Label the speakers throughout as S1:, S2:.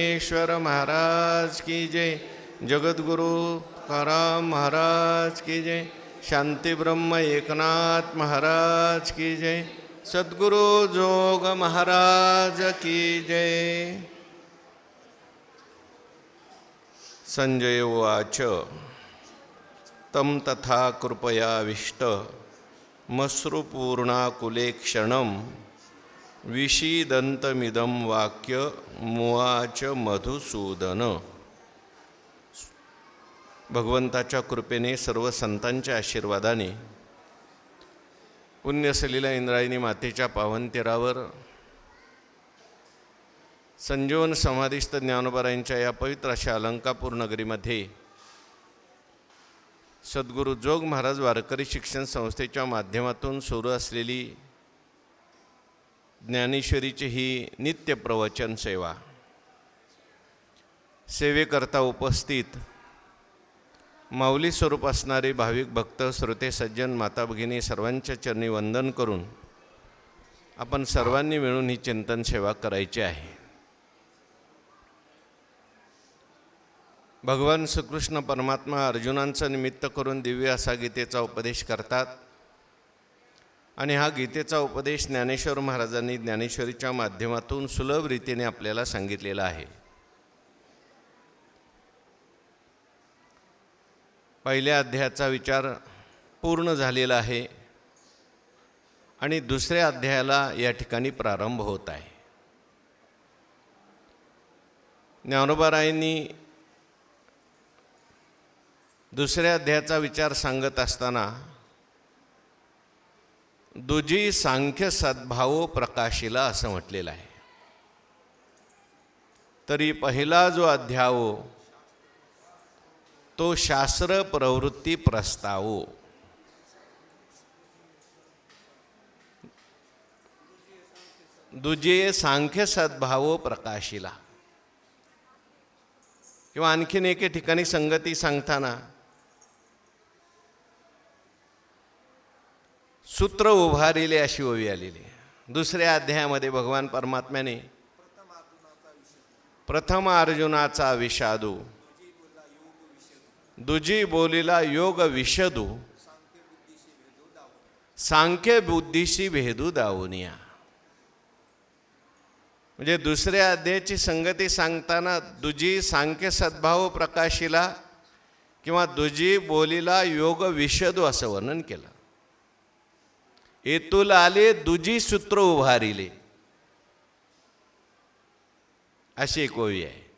S1: ईश्वर महाराज की जय। जगद्गुरु तुकाराम महाराज की जय। शांती ब्रह्म एकनाथ महाराज की जय। सद्गुरु जोग महाराज की जय। संजय उवाच तं तथा कृपयाविष्ट मश्रुपूर्णाकुले क्षणं विषीदन्तमिदं वाक्य मुवाच मधुसूदन। भगवंताच्या कृपेने सर्व संतांच्या आशीर्वादाने पुण्यसलीला इंद्रायणी मातेच्या पावनतीरावर संजीवन समाधिस्थ ज्ञानोबारायांच्या या पवित्र अशा अलंकापूर नगरीमध्ये सद्गुरू जोग महाराज वारकरी शिक्षण संस्थेच्या माध्यमातून सुरू असलेली ज्ञानेश्वरीची ही नित्य प्रवचन सेवा, सेवेकरता उपस्थित माऊली स्वरूप असणारे भाविक भक्त श्रोते सज्जन माता भगिनी सर्वांच्या चरणी वंदन करून आपण सर्वांनी मिळून ही चिंतन सेवा करायची आहे। भगवान श्रीकृष्ण परमात्मा अर्जुनांचं निमित्त करून दिव्य असा गीतेचा उपदेश करतात आणि हा गीतेचा उपदेश ज्ञानेश्वर महाराजांनी ज्ञानेश्वरीच्या माध्यमातून सुलभ रीतीने आपल्याला सांगितलेला आहे। पहिल्या अध्यायाचा विचार पूर्ण झालेला आहे आणि दुसऱ्या अध्यायाला या ठिकाणी प्रारंभ होत आहे। ज्ञानोबारायांनी दुसऱ्या अध्यायाचा विचार सांगत असताना दुजी सांख्य सद्भावो प्रकाशिला असं म्हटलेलं आहे। तरी पहिला जो अध्यायो तो शास्त्र प्रवृत्ती प्रस्तावो, दुजे सांख्य सद्भावो प्रकाशिला। किंवा आणखीन एके ठिकाणी संगती सांगताना सूत्र उभारिले अशी ओवी आलेली। दुसऱ्या अध्यायामध्ये भगवान परमात्म्याने प्रथम अर्जुनाचा विषादू, दुजी बोलीला योग विशदू, सांख्य बुद्धीशी भेदू दावनिया। म्हणजे दुसऱ्या अध्यायाची संगती सांगताना दुजी सांख्य सद्भाव प्रकाशिला किंवा दुजी बोलीला योग विशदू असं वर्णन केलं। एतुल आले दुजी सूत्र उभारिले अशी एक ओवी आहे।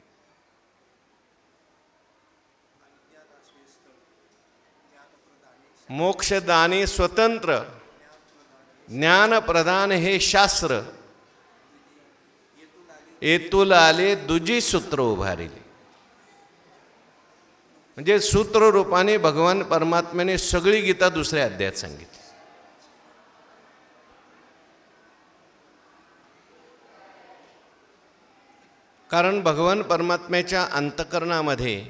S1: मोक्षदानी स्वतंत्र ज्ञान प्रदान हे शास्त्र, एतुल आले दुजी सूत्र उभारिले। म्हणजे सूत्र रूपाने भगवान परमात्म्याने सगळी गीता दुसऱ्या अध्यायात सांगितली। कारण भगवान परमात्म्याच्या अंतःकरणामध्ये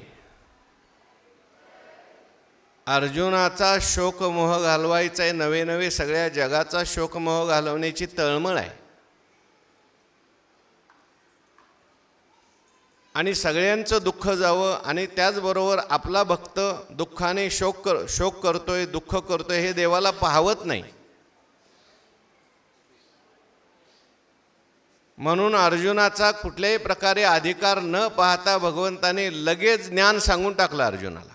S1: अर्जुनाचा शोकमोह घालवायचा आहे, नवे नवे सगळ्या जगाचा शोकमोह घालवण्याची तळमळ आहे आणि सगळ्यांचं दुःख जावं आणि त्याचबरोबर आपला भक्त दुःखाने शोक करतोय, दुःख करतोय हे देवाला पाहवत नाही। म्हणून अर्जुनाचा कुठल्याही प्रकारे अधिकार न पाहता भगवंताने लगेच ज्ञान सांगून टाकलं अर्जुनाला।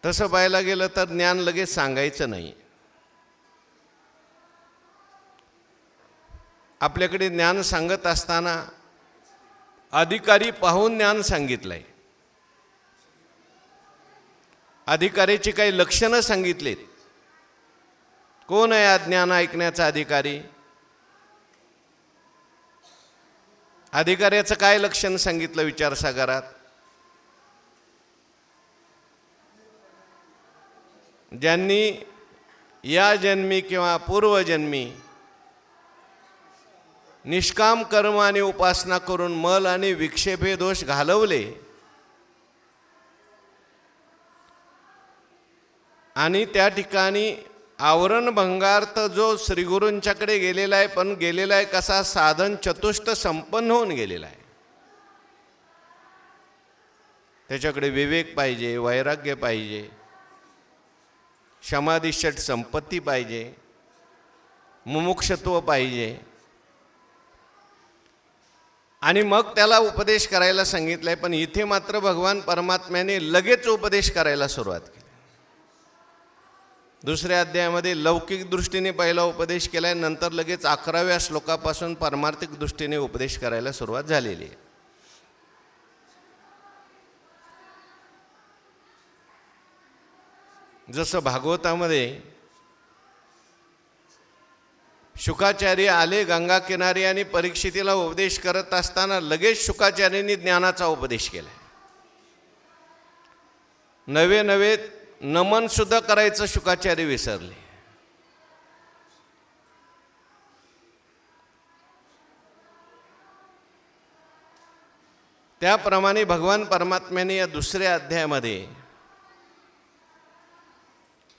S1: तसं पाहायला गेलं तर ज्ञान लगेच सांगायचं नाही। आपल्याकडे ज्ञान सांगत असताना अधिकारी पाहून ज्ञान सांगितलंय, अधिकाऱ्याची काही लक्षणं सांगितलीत। कोण आहे ज्ञान ऐकण्याचा अधिकारी? अधिकाऱ्याचं काय लक्षण सांगितलं विचारसागरात? ज्यांनी या जन्मी किंवा पूर्वजन्मी निष्काम कर्म आणि उपासना करून मल आणि विक्षेप हे दोष घालवले आणि त्या ठिकाणी आवरण भंगार्थ जो श्रीगुरूंच्याकडे गेलेला आहे, पण गेलेला आहे कसा? साधन चतुष्ट संपन्न होऊन गेलेला आहे। त्याच्याकडे विवेक पाहिजे, वैराग्य पाहिजे, क्षमादिष्ट संपत्ती पाहिजे, मुमुक्षत्व पाहिजे. आणि मग त्याला उपदेश करायला सांगितलंय. पण इथे मात्र भगवान परमात्म्याने लगेच उपदेश करायला सुरुवात केली. दुसऱ्या अध्यायामध्ये लौकिक दृष्टीने पहिला उपदेश केलाय, नंतर लगेच 11व्या श्लोकापासून पारमार्थिक दृष्टीने उपदेश करायला सुरुवात झालेली आहे. जसं भागवतामध्ये शुकाचार्य आले गंगा किनारी आणि परीक्षितीला उपदेश करत असताना लगेच शुकाचार्यांनी ज्ञानाचा उपदेश केला. नवे नवे नमन सुद्धा करायचं शुकाचार्य विसरले. त्याप्रमाणे भगवान परमात्म्याने या दुसऱ्या अध्यायामध्ये,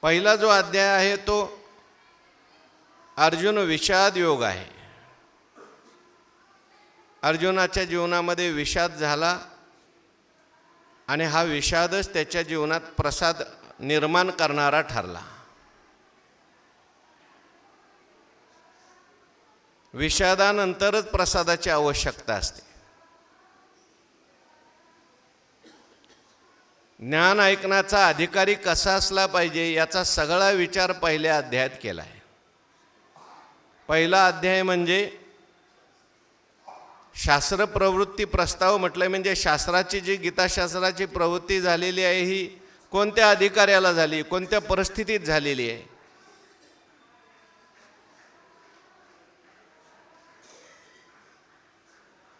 S1: पहिला जो अध्याय आहे तो अर्जुन विषाद योग आहे. अर्जुनाच्या जीवनामध्ये विषाद झाला आणि हा विषादच त्याच्या जीवनात प्रसाद निर्माण करणारा ठरला. विषादानंतरच प्रसादाची आवश्यकता असते. ज्ञान ऐकण्याचा अधिकारी कसा असला पाहिजे याचा सगळा विचार पहिल्या अध्यायात केला आहे. पहिला अध्याय म्हणजे शास्त्र प्रवृत्ती प्रस्ताव म्हटलं, म्हणजे शास्त्राची जी गीताशास्त्राची प्रवृत्ती झालेली आहे ही कोणत्या अधिकाऱ्याला झाली, कोणत्या परिस्थितीत झालेली आहे.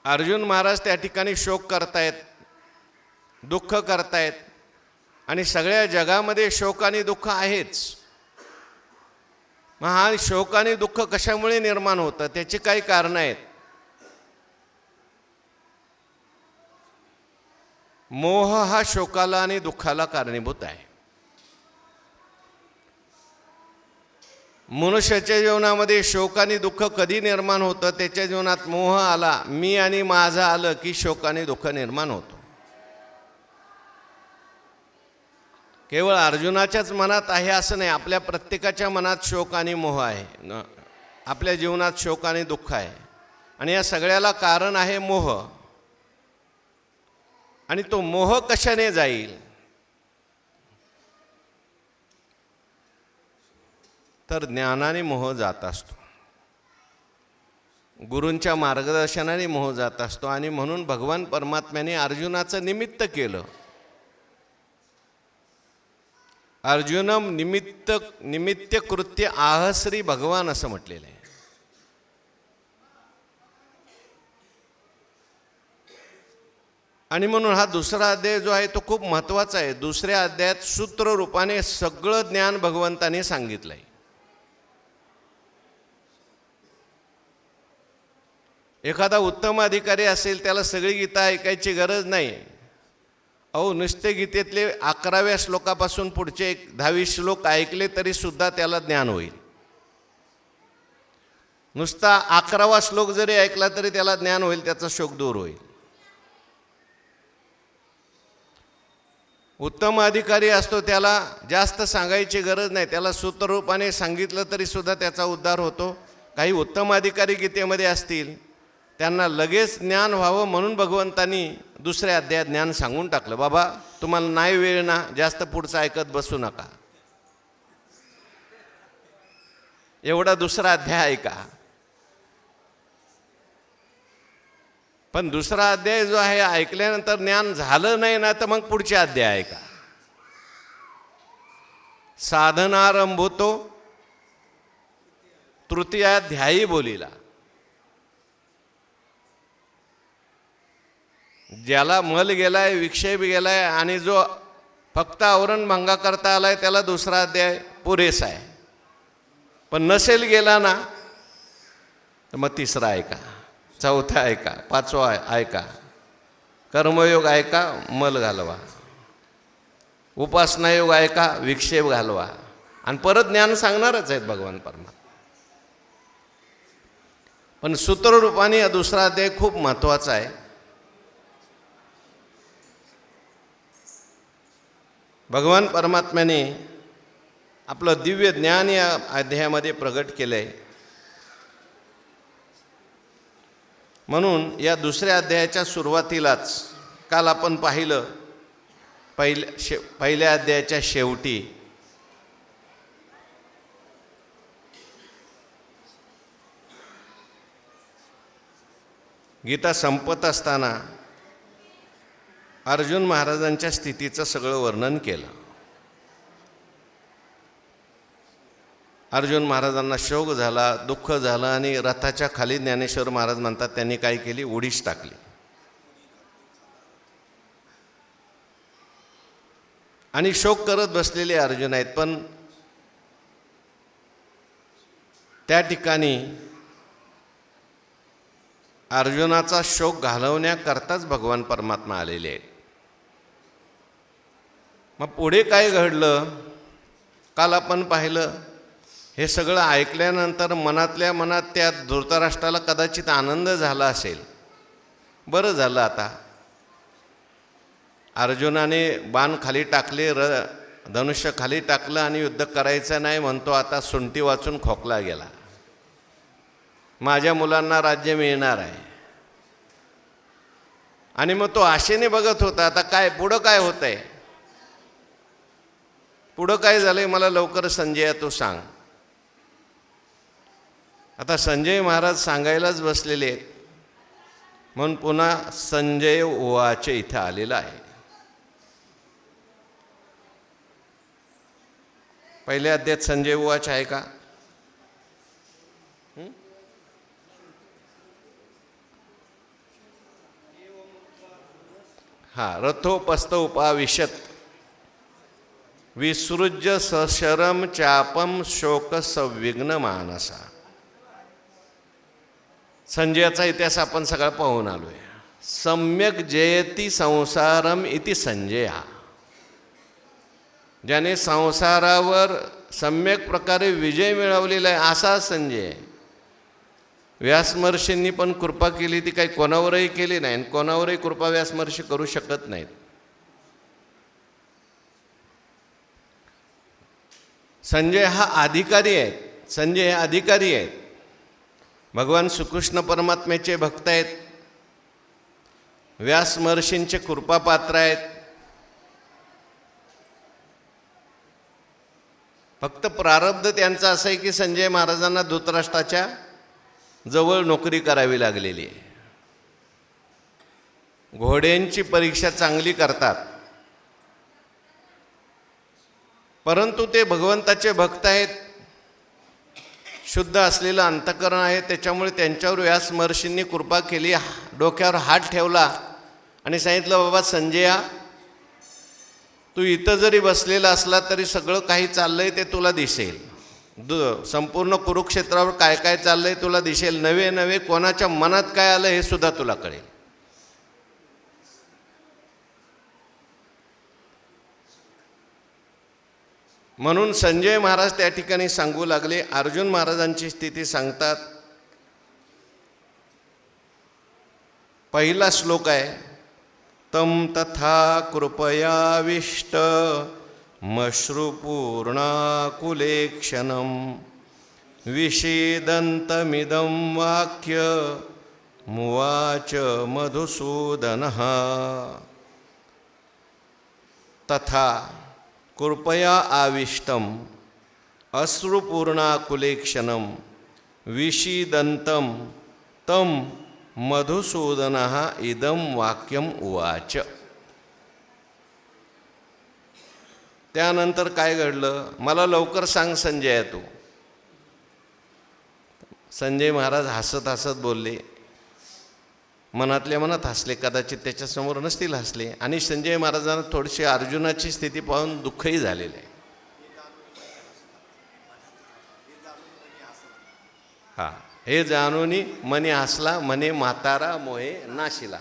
S1: अर्जुन महाराज त्या ठिकाणी शोक करतायत, दुःख करतायत. आणि सगळ्या जगामध्ये शोक आणि दुःख आहेच. मग हा शोक आणि दुःख कशामुळे निर्माण होतं, त्याची काही कारणं आहेत. मोह हा शोकाला आणि दुःखाला कारणीभूत आहे. मनुष्याच्या जीवनामध्ये शोक आणि दुःख कधी निर्माण होतं, त्याच्या जीवनात मोह आला, मी आणि माझा आलं की शोक आणि दुःख निर्माण होतं. केवळ अर्जुनाच्याच मनात आहे असं नाही, आपल्या प्रत्येकाच्या मनात शोक आणि मोह आहे. आपल्या जीवनात शोक आणि दुःख आहे. आणि या सगळ्याला कारण आहे मोह. आणि तो मोह कशाने जाईल तर ज्ञानाने मोह जात असतो, गुरूंच्या मार्गदर्शनाने मोह जात असतो. आणि म्हणून भगवान परमात्म्याने अर्जुनाचं निमित्त केलं. अर्जुनम निमित्त कृत्य आहश्री भगवान असं म्हटलेलं आहे. आणि म्हणून हा दुसरा अध्याय जो आहे तो खूप महत्त्वाचा आहे. दुसऱ्या अध्यायात सूत्र रूपाने सगळं ज्ञान भगवंताने सांगितलंय. एखादा उत्तम अधिकारी असेल त्याला सगळी गीता ऐकायची गरज नाही. अहो, नुसते गीतेतले 11व्या श्लोकापासून पुढचे 10 श्लोक ऐकले तरी सुद्धा त्याला ज्ञान होईल. नुसता 11वा श्लोक जरी ऐकला तरी त्याला ज्ञान होईल, त्याचा शोक दूर होईल. उत्तम अधिकारी असतो त्याला जास्त सांगायची गरज नाही, त्याला सूत्ररूपाने सांगितलं तरी सुद्धा त्याचा उद्धार होतो. काही उत्तम अधिकारी गीतेमध्ये असतील त्यांना लगेच ज्ञान व्हावं म्हणून भगवंतांनी दुसऱ्या अध्यायात ज्ञान सांगून टाकलं. बाबा तुम्हाला नाही वेळ ना, जास्त पुढचं ऐकत बसू नका, एवढा दुसरा अध्याय ऐका. पण दुसरा अध्याय जो आहे ऐकल्यानंतर ज्ञान झालं नाही ना तर मग पुढचे अध्याय ऐका. साधनारंभतो तृतीयाध्यायी बोलिला. ज्याला मल गेलाय, विक्षेप गेलाय आणि जो फक्त आवरण भंगा करता आलाय त्याला दुसरा अध्याय पुरेसा आहे. पण नसेल गेला ना तर मग तिसरा ऐका, चौथा ऐका, पाचवा ऐका, कर्मयोग ऐका, मल घालवा, उपासना योग ऐका, विक्षेप घालवा. आणि परत ज्ञान सांगणारच आहेत भगवान परमात्मा. पण सूत्ररूपाने हा दुसरा अध्याय खूप महत्त्वाचा आहे. भगवान परमात्म्याने आपलं दिव्य ज्ञान या अध्यायामध्ये प्रगट केलं आहे. म्हणून या दुसऱ्या अध्यायाच्या सुरुवातीलाच काल आपण पाहिलं पहिल्या अध्यायाच्या शेवटी गीता संपत असताना अर्जुन महाराजांच्या स्थितीचं सगळं वर्णन केलं. अर्जुन महाराजांना शोक झाला, दुःख झालं आणि रथाच्या खाली ज्ञानेश्वर महाराज म्हणतात त्यांनी काय केली, उडीच टाकली. आणि शोक करत बसलेले अर्जुन आहेत. पण त्या ठिकाणी अर्जुनाचा शोक घालवण्याकरताच भगवान परमात्मा आलेले आहेत. मग पुढे काय घडलं काल आपण पाहिलं. हे सगळं ऐकल्यानंतर मनातल्या मनात त्या धृतराष्ट्राला कदाचित आनंद झाला असेल. बरं झालं आता अर्जुनाने बाण खाली टाकले, धनुष्य खाली टाकलं आणि युद्ध करायचं नाही म्हणतो. आता सुंटी वाचून खोकला गेला. माझ्या मुलांना राज्य मिळणार आहे. आणि मग तो आशेने बघत होता आता काय पुढं काय होत आहे, पुढं काय झालंय मला लवकर संजय तू सांग. आता संजय महाराज सांगायलाच बसलेले आहेत. म्हणून पुन्हा संजय उवाच इथे आलेला आहे. पहिल्या अध्यायात संजय उवाच आहे का? रथोपस्थ उपाविशत विसृज्य सशरम चापम शोक संविघ्न मानसा. संजयाचा इतिहास आपण सगळा पाहून आलोय. सम्यक जयती संसारम इति संजया. ज्याने संसारावर सम्यक प्रकारे विजय मिळवलेला आहे असा संजय. व्यासमहर्षींनी पण कृपा केली ती काही कोणावरही केली नाही आणि कोणावरही कृपा व्यासमहर्षी करू शकत नाहीत. संजय हा अधिकारी आहे. संजय हे अधिकारी आहेत. भगवान श्रीकृष्ण परमात्म्याचे भक्त आहेत. व्यासमहर्षींचे कृपापात्र आहेत. फक्त प्रारब्ध त्यांचं असं आहे की संजय महाराजांना धृतराष्ट्राच्या जवळ नोकरी करावी लागलेली आहे. घोड्यांची परीक्षा चांगली करतात, परंतु ते भगवंताचे भक्त आहेत. शुद्ध असलेलं अंतःकरण आहे. त्याच्यामुळे त्यांच्यावर व्यासमहर्षींनी कृपा केली. डोक्यावर हात ठेवला आणि सांगितलं बाबा संजया तू इथं जरी बसलेला असला तरी सगळं काही चाललंय ते तुला दिसेल. संपूर्ण कुरुक्षेत्रावर काय काय चाललंय तुला दिसेल. नवे नवे कोणाच्या मनात काय आलं हे सुद्धा तुला कळेल. म्हणून संजय महाराज त्या ठिकाणी सांगू लागले. अर्जुन महाराजांची स्थिती सांगतात. पहिला श्लोक आहे तम तथा कृपयाविष्ट मश्रुपूर्णाकुलेक्षणं विषेदन्तमिदं वाक्य मुवाच मधुसूदनः. तथा कृपया आविष्टम अश्रुपूर्णाकुलेक्षणं विषीदन्तं तं मधुसूदनः इदं वाक्यम उवाच. त्यानंतर काय घडलं मला लवकर सांग संजय तू. संजय महाराज हसत हसत बोलले. मनातल्या मनात हसले. कदाचित त्याच्यासमोर नसतील हसले. आणि संजय महाराजांना थोडीशी अर्जुनाची स्थिती पाहून दुःखही झालेलं आहे. हे जाणून मनी हसला म्हणे म्हातारा मोहे नाशिला.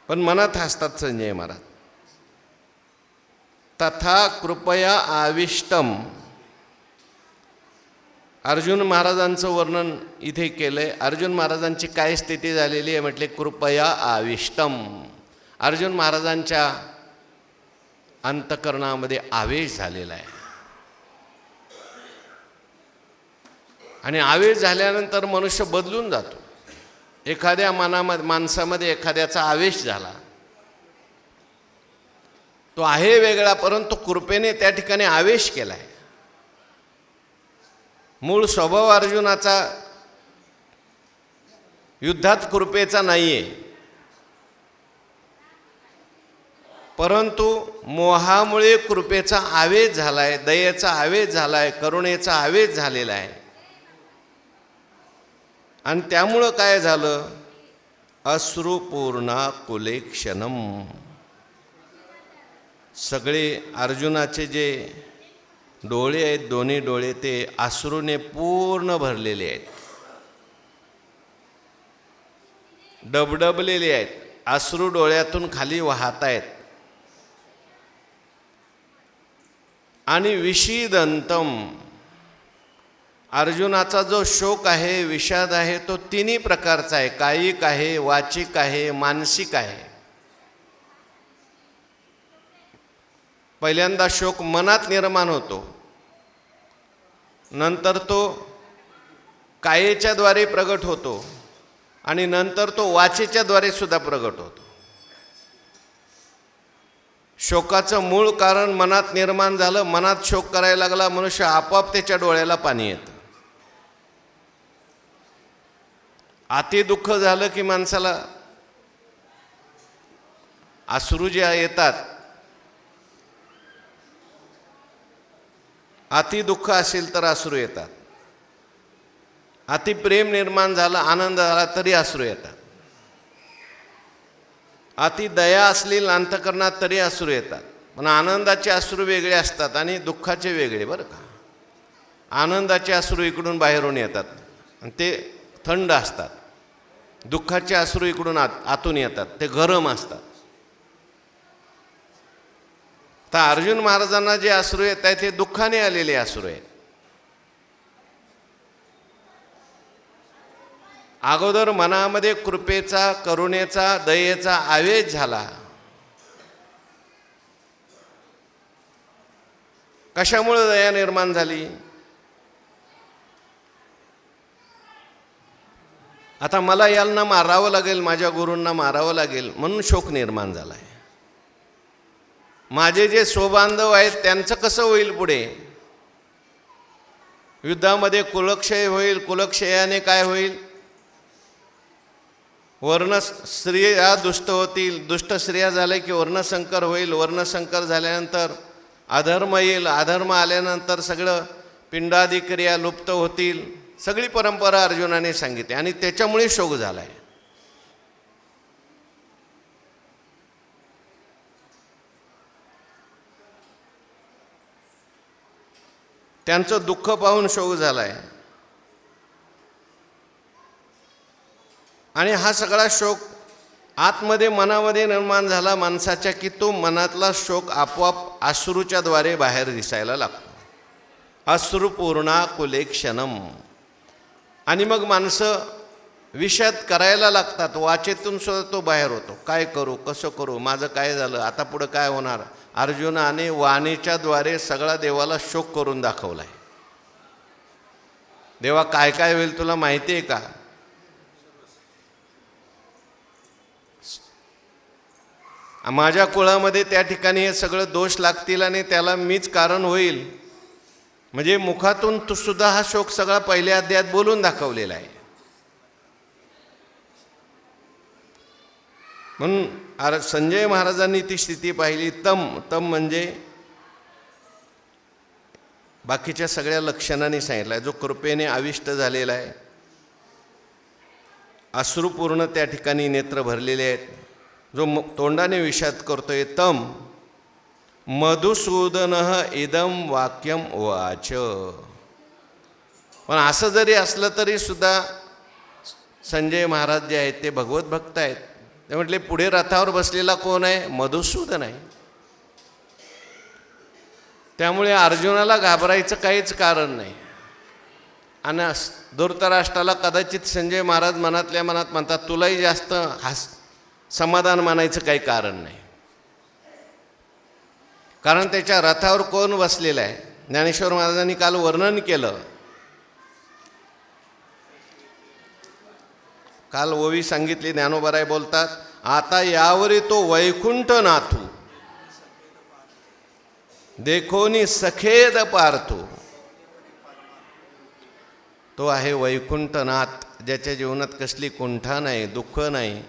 S1: पण मनात हसतात संजय महाराज. तथा कृपया आविष्टम. अर्जुन महाराजांचं वर्णन इथे केलंय. अर्जुन महाराजांची काय स्थिती झालेली आहे म्हटले कृपया आविष्टम. अर्जुन महाराजांच्या अंतःकरणामध्ये आवेश झालेला आहे. आणि आवेश झाल्यानंतर मनुष्य बदलून जातो. एखाद्या माणसामध्ये एखाद्याचा आवेश झाला, तो आहे वेगळा, परंतु कृपेने त्या ठिकाणी आवेश केलाय. मूळ स्वभाव अर्जुनाचा युद्धात कृपेचा नाहीये, परंतु मोहामुळे कृपेचा आवेश झालाय, दयेचा आवेश झालाय, करुणेचा आवेश झालेला आहे. आणि त्यामुळं काय झालं? अश्रुपूर्णा कुलेक्षणम. सगळे अर्जुनाचे जे डोळे आहेत, दोन्ही डोळे ते अश्रूने पूर्ण भरलेले आहेत, डबडबलेले आहेत. अश्रू डोळ्यातून खाली वाहत आहेत. आणि विषीदंतम, अर्जुनाचा जो शोक आहे, विषाद आहे, तो तिन्ही प्रकारचा आहे. कायिक आहे, वाचिक आहे, मानसिक आहे. पहिल्यांदा शोक मनात निर्माण होतो, नंतर तो कायेच्या द्वारे प्रगट होतो, आणि नंतर तो वाचेच्या द्वारे सुद्धा प्रगट होतो. शोकाचं मूळ कारण मनात निर्माण झालं. मनात शोक करायला लागला मनुष्य, आपोआप त्याच्या डोळ्याला पाणी येतं. अति दुःख झालं की माणसाला अश्रू जे येतात. अति दुःख असेल तर अश्रू येतात. अति प्रेम निर्माण झालं, आनंद झाला तरी अश्रू येतात. अति दया असलेली अंतःकरणात तरी अश्रू येतात. पण आनंदाचे अश्रू वेगळे असतात आणि दुःखाचे वेगळे, बरं का. आनंदाचे अश्रू इकडून बाहेरून येतात आणि ते थंड असतात. दुःखाचे अश्रू इकडून आतून येतात, ते गरम असतात. तर अर्जुन महाराजांना जे अश्रू येत आहेत ते दुःखाने आलेले अश्रू आहेत. अगोदर मनामध्ये कृपेचा, करुणेचा, दयेचा आवेश झाला. कशामुळे दया निर्माण झाली? आता मला यांना मारावं लागेल, माझ्या गुरूंना मारावं लागेल म्हणून शोक निर्माण झाला आहे. माझे जे स्वबांधव आहेत त्यांचं कसं होईल पुढे? युद्धामध्ये कुलक्षय होईल. कुलक्षयाने काय होईल? वर्ण स्त्रिया दुष्ट होतील. दुष्ट स्त्रिया झाल्या की वर्णसंकर होईल. वर्णसंकर झाल्यानंतर अधर्म येईल. अधर्म आल्यानंतर सगळं पिंडादी क्रिया लुप्त होतील. सगळी परंपरा अर्जुनाने सांगितली आणि त्याच्यामुळे शोक झाला आहे. त्यांचं दुःख पाहून शोक झाला आहे. आणि हा सगळा शोक आतमध्ये मनामध्ये निर्माण झाला माणसाच्या, की तो मनातला शोक आपोआप अश्रूच्या द्वारे बाहेर दिसायला लागतो. अश्रुपूर्णा कुलेक्षणम. आणि मग माणसं विषाद करायला लागतात. वाचेतून सुद्धा तो बाहेर होतो. काय करू, कसं करू, माझं काय झालं, आता पुढं काय होणार? अर्जुनाने वाणीच्या द्वारे सगळा देवाला शोक करून दाखवलाय. देवा काय काय होईल तुला माहिती आहे का? माझ्या कुळामध्ये त्या ठिकाणी हे सगळं दोष लागतील आणि त्याला मीच कारण होईल. म्हणजे मुखातून तू सुद्धा हा शोक सगळा पहिल्या अध्यायात बोलून दाखवलेला आहे. म्हणून संजय महाराजांनी ती स्थिती पाहिली. तम म्हणजे बाकीच्या सगळ्या लक्षणांनी सांगितलं आहे. जो कृपेने आविष्ट झालेला आहे, अश्रुपूर्ण त्या ठिकाणी नेत्र भरलेले आहेत, जो तोंडाने विषाद करतोय. तम मधुसूदन इदम वाक्यम वाच. पण असं जरी असलं तरी सुद्धा संजय महाराज जे आहेत ते भगवत भक्त आहेत. ते म्हटले पुढे रथावर बसलेला कोण आहे? मधुसूदन आहे. त्यामुळे अर्जुनाला घाबरायचं काहीच कारण नाही. आणि धृतराष्ट्राला कदाचित संजय महाराज मनातल्या मनात म्हणतात तुलाही जास्त समाधान मानायचं काही कारण नाही. कारण त्याच्या रथावर कोण बसलेला आहे? ज्ञानेश्वर महाराजांनी काल वर्णन केलं. काल ओवी सांगितली, ज्ञानोबाराय बोलतात, आता यावरी तो वैकुंठ नाथू देखोनी सखेद पार्थू. तो आहे वैकुंठनाथ, ज्याच्या जीवनात कसली कुंठा नाही, दुःख नाही,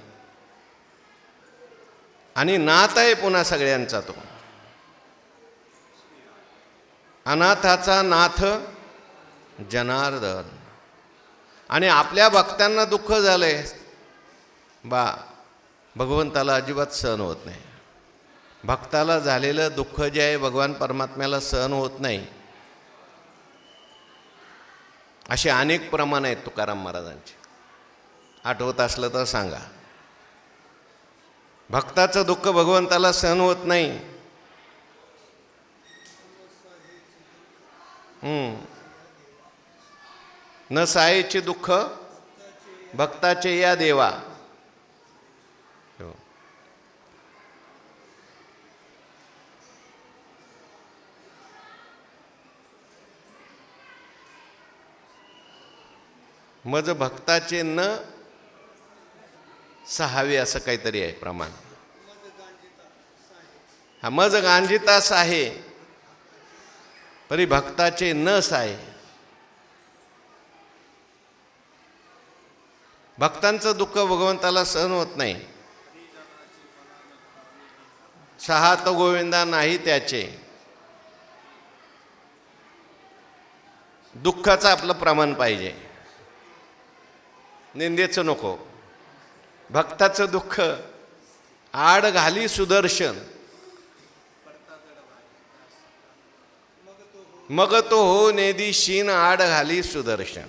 S1: आणि नाथ आहे पुन्हा सगळ्यांचा तो. अनाथाचा नाथ जनार्दन. आणि आपल्या भक्तांना दुःख झालंय भगवंताला अजिबात सहन होत नाही. भक्ताला झालेलं दुःख जे आहे भगवान परमात्म्याला सहन होत नाही. असे अनेक प्रमाण आहेत तुकाराम महाराजांचे. आठवत असलं तर सांगा. भक्ताचं दुःख भगवंताला सहन होत नाही. न सायेचे दुःख भक्ताचे या देवा. मज भक्ताचे न सहावे असं काहीतरी आहे प्रमाण. हा मज गांजितास आहे परी भक्ताचे न साये. भक्तांचं दुःख भगवंताला सहन होत नाही. सहात गोविंदा नाही त्याचे. दुःखाचं आपलं प्रमाण पाहिजे, निंदेचं नको. भक्ताचं दुःख आड घाली सुदर्शन, मग तो हो नेदी शीन आड घाली सुदर्शन.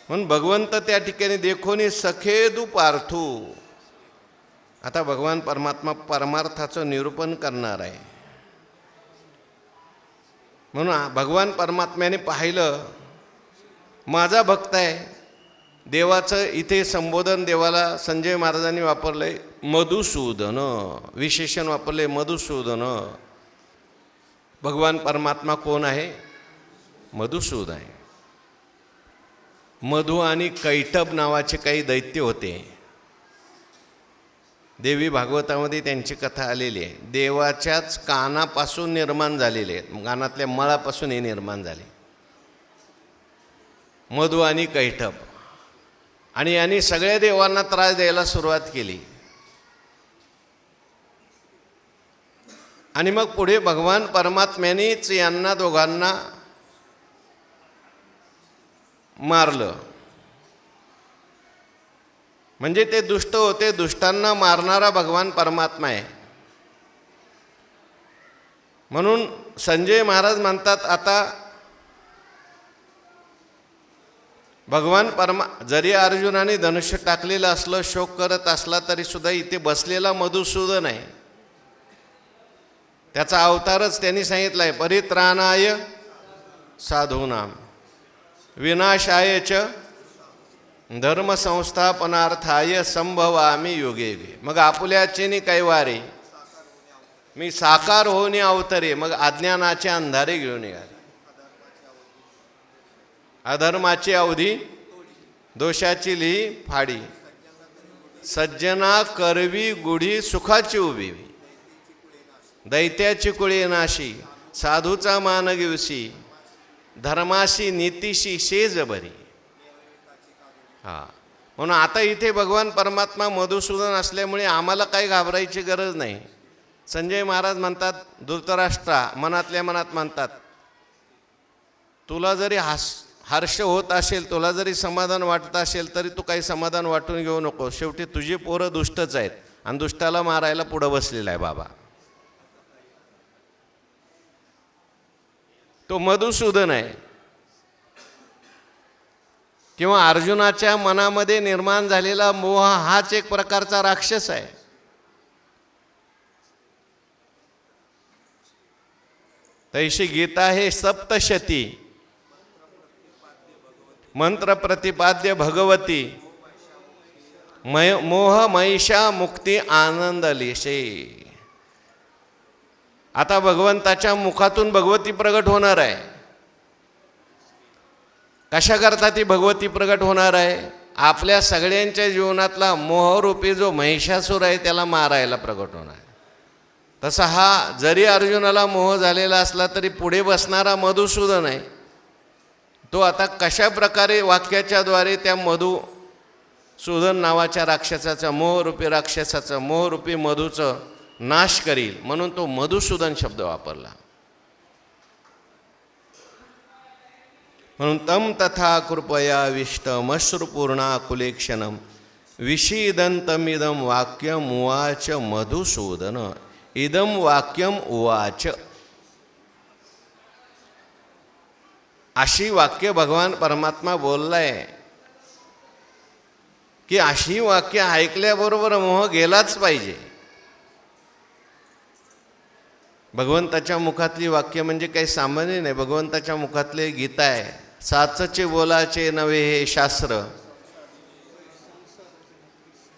S1: म्हणून भगवंत त्या ठिकाणी देखोनी सखेदू पार्थू. आता भगवान परमात्मा परमार्थाचं निरूपण करणार आहे. म्हणून भगवान परमात्म्याने पाहिलं माझा भक्त आहे. देवाचं इथे संबोधन देवाला संजय महाराजांनी वापरलंय मधुसूदन, विशेषण वापरले मधुसूदन. भगवान परमात्मा कोण आहे? मधुसूदन आहे. मधु आणि कैटभ नावाचे काही दैत्य होते. देवी भागवतामध्ये त्यांची कथा आलेली आहे. देवाच्याच कानापासून निर्माण झालेले आहेत, कानातल्या मळापासून हे निर्माण झाले, मधु आणि कैटभ. आणि यांनी सगळ्या देवांना त्रास द्यायला सुरुवात केली. आणि मग पुढे भगवान परमात्म्यानेच यांना दोघांना मारलं. म्हणजे ते दुष्ट होते, दुष्टांना मारणारा भगवान परमात्मा आहे. म्हणून संजय महाराज म्हणतात आता भगवान जरी अर्जुनाने धनुष्य टाकलेलं असलं, शोक करत असला तरी सुद्धा इथे बसलेला मधुसूदन आहे. त्याचा अवतारच त्यांनी सांगितला आहे परित्राणाय साधूनाम विनाशाय च धर्मसंस्थापनार्थाय संभवामी युगे युगे. मग आपुल्याचे काही वारे मी साकार होणे अवतरे. मग अज्ञानाचे अंधारे घेऊन निघाले, अधर्माची अवधी दोषाची लिही फाडी. सज्जना करवी गुढी सुखाची उभी, दैत्याची कुळे नाशी साधूचा मान गिवसी. धर्माशी नीतीशी शेज बरी. म्हणून आता इथे भगवान परमात्मा मधुसूदन असल्यामुळे आम्हाला काही घाबरायची गरज नाही. संजय महाराज म्हणतात, धृतराष्ट्रा मनातल्या मनात म्हणतात, तुला जरी हर्ष होत असेल, तुला जरी समाधान वाटत असेल तरी तू काही समाधान वाटून घेऊ नको. शेवटी तुझी पोरं दुष्टच आहेत आणि दुष्टाला मारायला पुढं बसलेला आहे बाबा. तो मधुसूदन आहे. किंवा अर्जुनाच्या मनामध्ये निर्माण झालेला मोह हाच एक प्रकारचा राक्षस आहे. तैशी गीता हे सप्तशती मंत्र प्रतिपाद्य भगवती मोह महिषा मुक्ती आनंद लेशे. आता भगवंताच्या मुखातून भगवती प्रगट होणार आहे. कशा करता ती भगवती प्रगट होणार आहे? आपल्या सगळ्यांच्या जीवनातला मोहरूपी जो महिषासूर आहे त्याला मारायला प्रगट होणार आहे. तसा हा जरी अर्जुनाला मोह झालेला असला तरी पुढे बसणारा मधुसूदन आहे, तो आता कशा प्रकारे वाक्याच्या द्वारे त्या मधुसूदन नावाच्या राक्षसाचा, मोहरूपी राक्षसाचा, मोहरूपी मधूचं नाश करील, म्हणून तो मधुसूदन शब्द वापरला. म्हणून तम तथा कृपया विष्टमश्रुपूर्णा कुलेक्षणम विषीदंतमिदम वाक्यम उवाच मधुसूदन. इदम वाक्यम उवाच. अशी वाक्य भगवान परमात्मा बोललाय की अशी वाक्य ऐकल्याबरोबर मोह गेलाच पाहिजे. भगवंताच्या मुखातली वाक्य म्हणजे काही सामान्य नाही. भगवंताच्या मुखातले गीता आहे. साचचे बोलाचे नवे हे शास्त्र,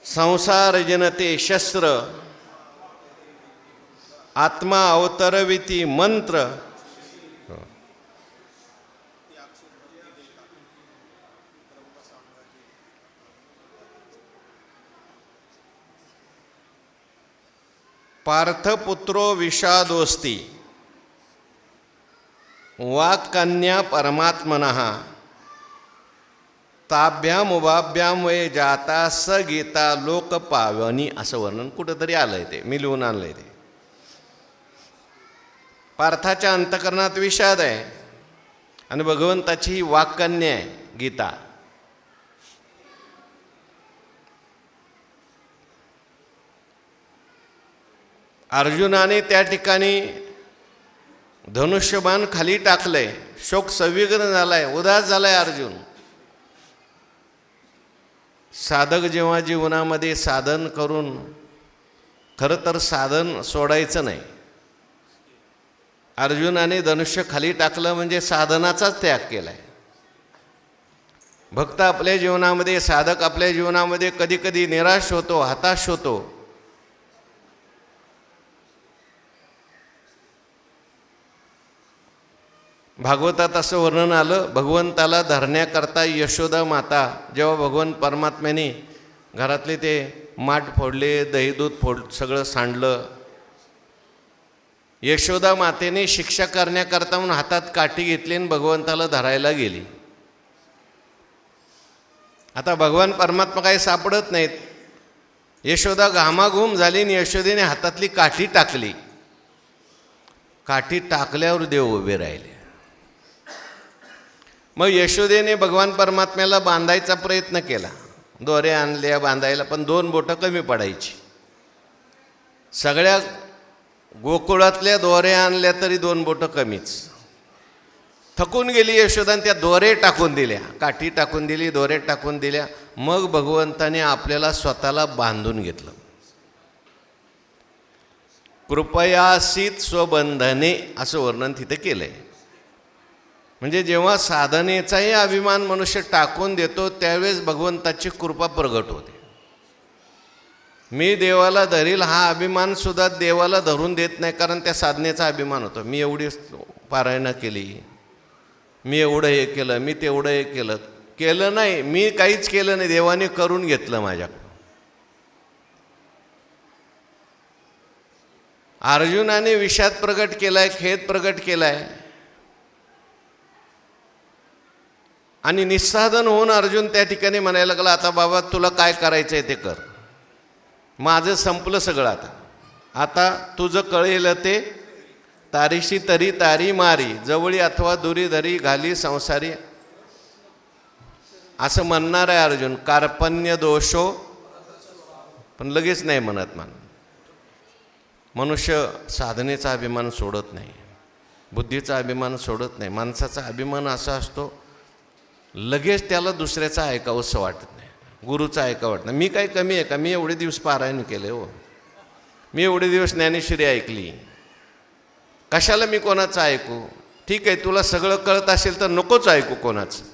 S1: संसार जनते शस्त्र, आत्मा अवतरविती मंत्र. पार्थपुत्रो विषादोस्ति वाक्कन्या परमात्मनः ताभ्याम उभाभ्याम वे जाता स गीता लोक पावनी. असं वर्णन कुठंतरी आलंय, ते मी लिहून आणलंय. ते पार्थाच्या अंतकरणात विषाद आहे आणि भगवंताची ही वाक्कन्या आहे गीता. अर्जुनाने त्या ठिकाणी धनुष्यबाण खाली टाकलंय. शोक संविग्न झालाय, उदास झालाय अर्जुन. साधक जेव्हा जीवनामध्ये साधन करून, खरं तर साधन सोडायचं नाही. अर्जुनाने धनुष्य खाली टाकलं म्हणजे साधनाचाच त्याग केलाय. भक्त आपल्या जीवनामध्ये, साधक आपल्या जीवनामध्ये कधी कधी निराश होतो, हताश होतो. भागवतात असं वर्णन आलं, भगवंताला धरण्याकरता यशोदा माता जेव्हा भगवंत परमात्म्याने घरातले ते माठ फोडले, दही दूध सगळं सांडलं, यशोदा मातेने शिक्षा करण्याकरता म्हणून हातात काठी घेतली आणि भगवंताला धरायला गेली. आता भगवान परमात्मा काही सापडत नाहीत. यशोदा घामाघूम झाली आणि यशोदेने हातातली काठी टाकली. काठी टाकल्यावर देव उभे राहिले. मग यशोदेने भगवान परमात्म्याला बांधायचा प्रयत्न केला. दोरे आणल्या बांधायला, पण 2 बोटं कमी पडायची. सगळ्या गोकुळातल्या दोऱ्या आणल्या तरी 2 बोटं कमीच. थकून गेली यशोदा, त्या दोरे टाकून दिल्या, काठी टाकून दिली, दोरे टाकून दिल्या. मग भगवंताने आपल्याला स्वतःला बांधून घेतलं. कृपयासीत स्वबंधने असं वर्णन तिथे केलंय. म्हणजे जेव्हा साधनेचाही अभिमान मनुष्य टाकून देतो त्यावेळेस भगवंताची कृपा प्रगट होते. मी देवाला धरील हा अभिमान सुद्धा देवाला धरून देत नाही, कारण त्या साधनेचा अभिमान होतो. मी एवढी पारायणं केली, मी एवढं हे केलं, मी तेवढं हे केलं. केलं नाही, मी काहीच केलं नाही, देवाने करून घेतलं माझ्याकडून. अर्जुनाने विषाद प्रगट केलाय, खेद प्रगट केलाय आणि निस्साधन होऊन अर्जुन त्या ठिकाणी म्हणायला लागला, आता बाबा तुला काय करायचं आहे ते कर, माझं संपलं सगळं. आता तुझं कळेल ते तारीशी तरी तारी मारी, जवळी अथवा दुरी धरी घाली संसारी. असं म्हणणार आहे अर्जुन. कार्पण्य दोषो, पण लगेच नाही म्हणत. मनुष्य साधनेचा अभिमान सोडत नाही, बुद्धीचा अभिमान सोडत नाही. माणसाचा अभिमान असा असतो, लगेच त्याला दुसऱ्याचं ऐकावंसं वाटत नाही, गुरुचं ऐकावं वाटत नाही. मी काय कमी आहे का? मी एवढे दिवस पारायण केले हो, मी एवढे दिवस ज्ञानेश्वरी ऐकली, कशाला मी कोणाचं ऐकू? ठीक आहे, तुला सगळं कळत असेल तर नकोच ऐकू कोणाचं.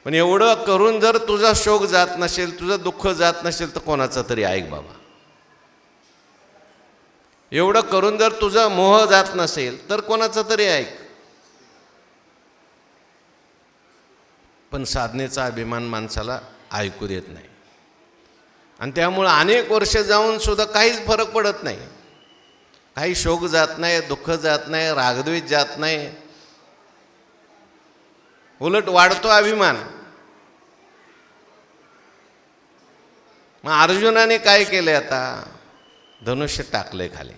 S1: पण एवढं करून जर तुझा शोक जात नसेल, तुझं दुःख जात नसेल, तर कोणाचं तरी ऐक बाबा. एवढं करून जर तुझा मोह जात नसेल तर कोणाचं तरी ऐक. पण साधनेचा अभिमान माणसाला ऐकू देत नाही, आणि त्यामुळं अनेक वर्ष जाऊन सुद्धा काहीच फरक पडत नाही. काही शोक जात नाही, दुःख जात नाही, रागद्वेष जात नाही, उलट वाढतो अभिमान. मग अर्जुनाने काय केले, आता धनुष्य टाकले खाली,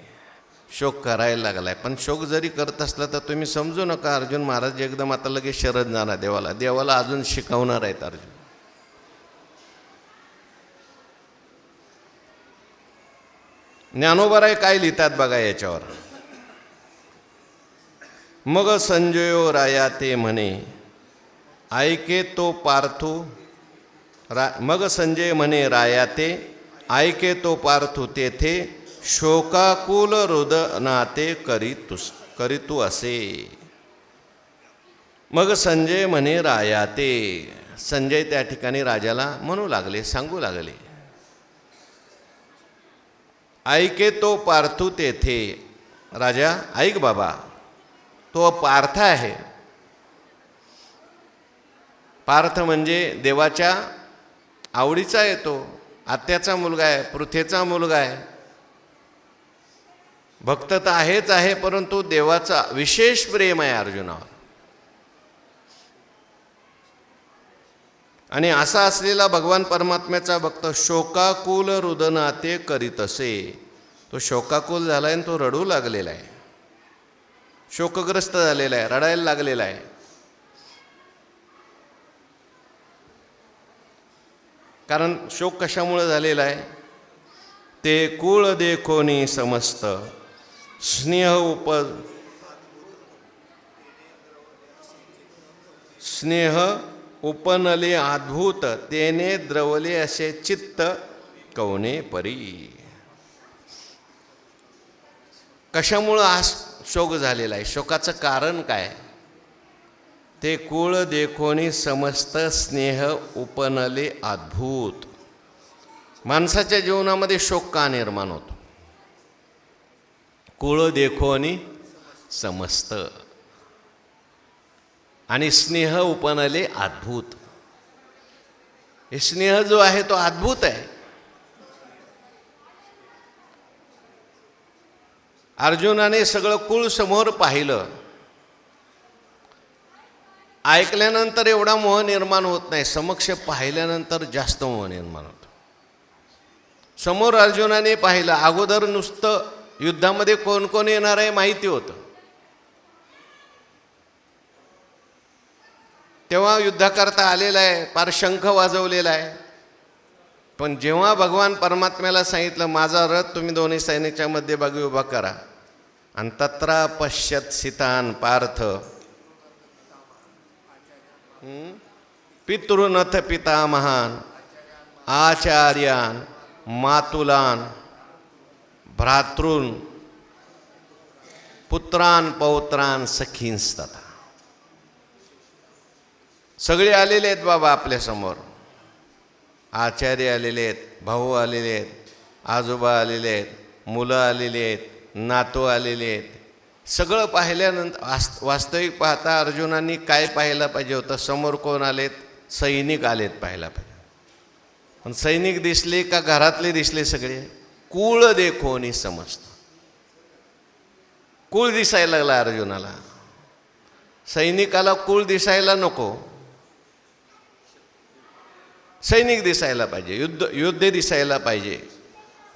S1: शोक करायला लागलाय. पण शोक जरी करत असला तर तुम्ही समजू नका अर्जुन महाराज एकदम आता लगेच शरण जाणार देवाला. देवाला अजून शिकवणार आहेत अर्जुन. ज्ञानोबराय काय लिहितात बघा याच्यावर. मग संजयो राया ते म्हणे ऐके तो पार्थू. मग संजय म्हणे राया ते ऐके तो पार्थू तेथे शोकाकुल रुदनाते करीतू असे. मग संजय म्हणे राया ते. संजय त्या ठिकाणी राजाला म्हणू लागले, सांगू लागले, ऐके तो पार्थू तेथे. राजा ऐक बाबा, तो पार्थ आहे. पार्थ म्हणजे देवाच्या आवडीचा आहे, तो आत्याचा मुलगा आहे, पृथ्वीचा मुलगा आहे. भक्त तर आहेच आहे, परंतु देवाचा विशेष प्रेम आहे अर्जुनावर. आणि असा असलेला भगवान परमात्म्याचा भक्त शोकाकुल रुदनाते करीत असे. तो शोकाकुल झाला आहे, तो रडू लागलेला आहे, शोकग्रस्त झालेला आहे, रडायला लागलेला आहे. कारण शोक कशामुळे झालेला आहे, ते कुळ देखोनी समस्त स्नेह उपनले अद्भुत तेने द्रवले असे चित्त कवने परी. कशामुळं हा शोक झालेला आहे, शोकाचं कारण काय, ते कुळ देखोनी समस्त स्नेह उपनले अद्भुत. माणसाच्या जीवनामध्ये शोक का निर्माण होतो, कुळ देखोनी समस्त आणि स्नेह उपनले अद्भुत. हे स्नेह जो आहे तो अद्भुत आहे. अर्जुनाने सगळं कुळ समोर पाहिलं, ऐकल्यानंतर एवढा मोह निर्माण होत नाही, समक्ष पाहिल्यानंतर जास्त मोह निर्माण होतो. समोर अर्जुनाने पाहिलं, अगोदर नुसतं युद्धामध्ये कोण कोण येणार आहे माहिती होतं, तेव्हा युद्धाकरता आलेला आहे, पार शंख वाजवलेला आहे. पण जेव्हा भगवान परमात्म्याला सांगितलं माझा रथ तुम्ही दोन्ही सैन्याच्या मध्यभागी उभा करा, आणि तत्रा पश्यत सितान पार्थ पितृनथ पितामहान आचार्यान मातुलान भ्रातॄन पुत्रान पौत्रान सखींस्तथा. सगळे आलेले आहेत बाबा आपल्यासमोर. आचार्य आलेले आहेत, भाऊ आलेले आहेत, आजोबा आलेले आहेत, मुलं आलेली आहेत, नातू आलेले आहेत. सगळं पाहिल्यानंतर वास्तविक पाहता अर्जुनांनी काय पाहायला पाहिजे होतं, समोर कोण आलेत, सैनिक आलेत पाहायला पाहिजे. पण सैनिक दिसले का घरातले दिसले सगळे, कुळ देखोनी समजतं. कुळ दिसायला लागला अर्जुनाला. सैनिकाला कुळ दिसायला नको, सैनिक दिसायला पाहिजे, युद्ध दिसायला पाहिजे.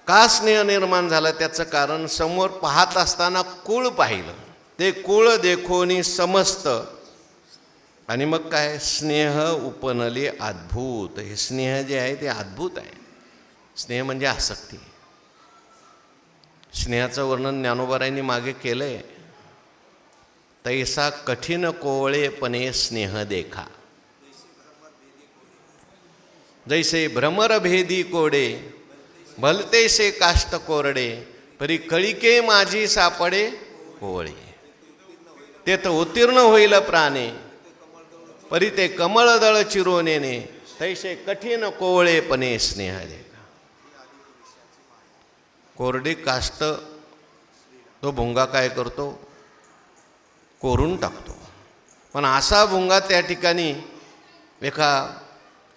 S1: का स्नेह निर्माण झाला त्याचं कारण समोर पाहत असताना कुळ पाहिलं, ते कुळ देखोनी समस्त. आणि मग काय, स्नेह उपनले अद्भुत. हे स्नेह जे आहे ते अद्भुत आहे. स्नेह म्हणजे आसक्ती. स्नेहाचं वर्णन ज्ञानोबरायांनी मागे केलं आहे. तैसा कठीण कोवळेपणे स्नेह देखा, जैसे भ्रमरभेदी कोडे भलते से काष्ट कोरडे, परी कळिके माझी सापडे कोवळी. ते तर उत्तीर्ण होईल प्राणे, परी ते कमळदळ चिरून येणे, तैसे कठीण कोवळेपणे स्नेह दे. कोरडी काष्ट तो भुंगा काय करतो, कोरून टाकतो. पण असा भुंगा त्या ठिकाणी एका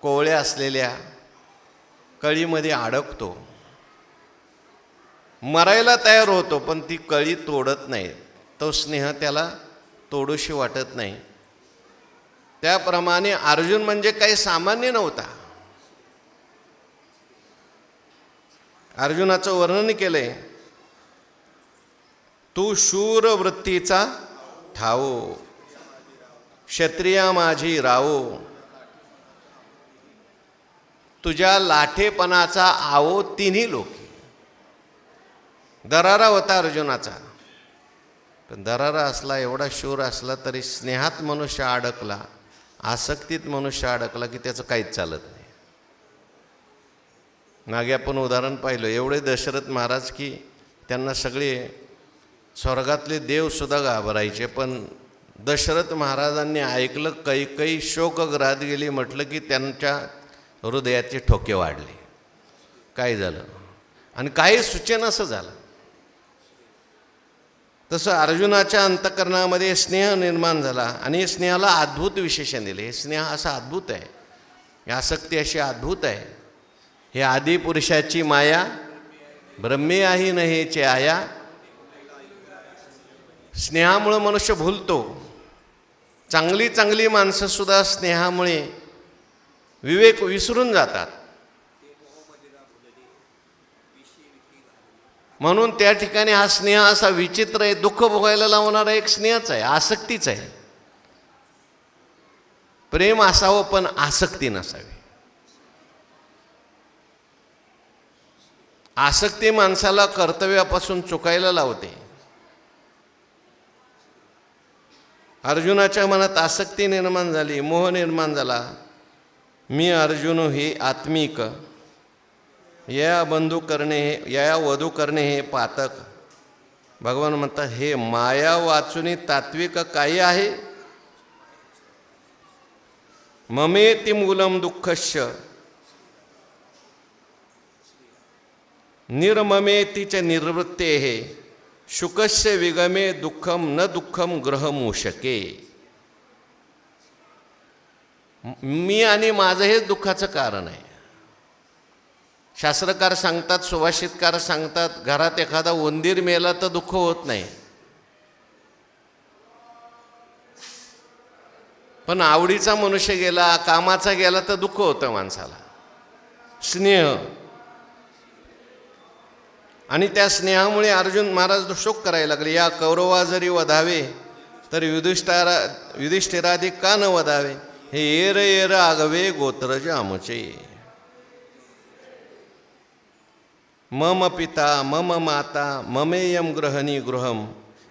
S1: कोवळ्या असलेल्या कळीमध्ये अडकतो, मरायला तयार होतो, पण ती कळी तोडत नाही. तो स्नेह त्याला तोडूशी वाटत नाही. त्याप्रमाणे अर्जुन म्हणजे काही सामान्य नव्हता. अर्जुनाचं वर्णन केलंय, तू शूर वृत्तीचा ठावो, क्षत्रिया माझी रावो, तुझ्या लाठेपणाचा आवो तिन्ही लोकी. दरारा होता अर्जुनाचा, पण दरारा असला, एवढा शूर असला तरी स्नेहात मनुष्य अडकला, आसक्तीत मनुष्य अडकला की त्याचं काहीच चालत नाही. मागे आपण उदाहरण पाहिलं, एवढे दशरथ महाराज की त्यांना सगळे स्वर्गातले देवसुद्धा घाबरायचे. पण दशरथ महाराजांनी ऐकलं कैकई शोकग्रात गेली म्हटलं की त्यांच्या हृदयाचे ठोके वाढले. काय झालं आणि काही सूचनासं झालं. तसं अर्जुनाच्या अंतःकरणामध्ये स्नेह निर्माण झाला आणि स्नेहाला अद्भुत विशेषण दिले. हे स्नेह असा अद्भुत आहे, ही आसक्ती अशी अद्भुत आहे. हे आदिपुरुषाची माया, ब्रह्मे आहे नहेचे आया. स्नेहामुळं मनुष्य भुलतो. चांगली चांगली माणसंसुद्धा स्नेहामुळे विवेक विसरून जातात. म्हणून त्या ठिकाणी हा स्नेह असा विचित्र आहे, दुःख भोगायला लावणारा एक स्नेहच आहे, आसक्तीच आहे. प्रेम असावं पण आसक्ती नसावी. आसक्ती माणसाला कर्तव्यापासून चुकायला लावते. अर्जुनाच्या मनात आसक्ती निर्माण झाली, मोह निर्माण झाला. मी अर्जुन हे आत्मिक, या बंधू करणे, या वधू करणे हे पातक. भगवान म्हणतात, हे माया वाचुनी तात्विक काही आहे. ममेति मूलम दुःखस्य निर्ममेति च निर्वृत्ते हे शुकस्य विगमे दुःखम न दुःखम ग्रहमूशके. मी आणि माझं हेच दुःखाचं कारण आहे. शास्त्रकार सांगतात, सुभाषितकार सांगतात, घरात एखादा उंदीर मेला तर दुःख होत नाही, पण आवडीचा मनुष्य गेला, कामाचा गेला तर दुःख होतं माणसाला. स्नेह, आणि त्या स्नेहामुळे अर्जुन महाराज शोक करायला लागले. या कौरवा जरी वधावे तर युधिष्ठिरादी का न वधावे. हे येर येर आगवे गोत्रज आमुचे. मम पिता मम माता ममेयम गृहणी गृहम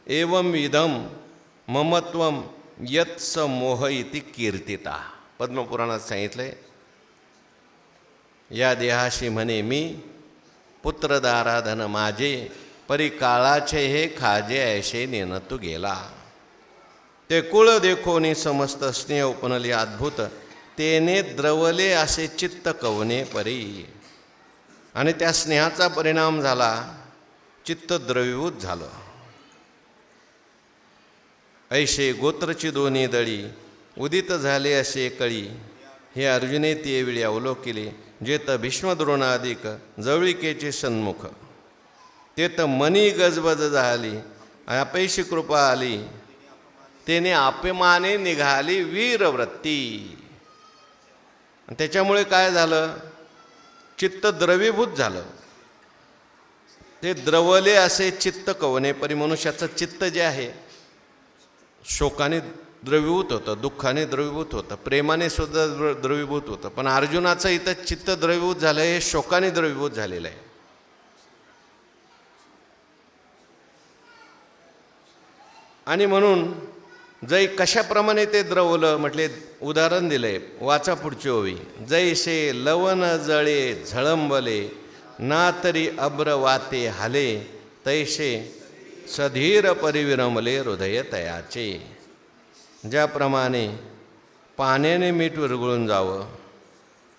S1: एवं विधम ममत्वम यत्स मोह इति कीर्तिता. पद्मपुराणात सांगितलंय, या देहाशी म्हणे मी, पुत्रदाराधन माझे, परी काळाचे हे खाजे ऐशे नेन तू गेला. ते कुळ देखोनी समस्त स्नेह उपनली अद्भुत, तेने द्रवले असे चित्त कवने परी. आणि त्या स्नेहाचा परिणाम झाला, चित्त द्रवीभूत झालं. ऐशे गोत्रची दोन्ही दळी उदित झाले असे कळी. हे अर्जुने ते वेळी अवलोकिले, जेत भीष्मद्रोणाधिक जवळिकेचे सन्मुख. ते तर मनी गजबज झाली, अपैशी कृपा आली, तेने अपिमाने निघाली वीरवृत्ती. त्याच्यामुळे काय झालं, चित्त द्रवीभूत झालं. ते द्रवले असे चित्त कवने परी. मनुष्याचं चित्त जे आहे शोकाने द्रवीभूत होतं, दुःखाने द्रवीभूत होतं, प्रेमाने सुद्धा द्रवीभूत होतं. पण अर्जुनाचं इथं चित्त द्रवीभूत झालं, हे शोकाने द्रवीभूत झालेलं आहे. आणि म्हणून जै कशाप्रमाणे ते द्रवलं म्हटले, उदाहरण दिलंय, वाचा पुढची ओवी. जैसे लवण जळे झळंबले, ना तरी अब्र वाते हाले, तैसे सधीर परिविरमले हृदय तयाचे. ज्याप्रमाणे पाण्याने मीठ विरघळून जावं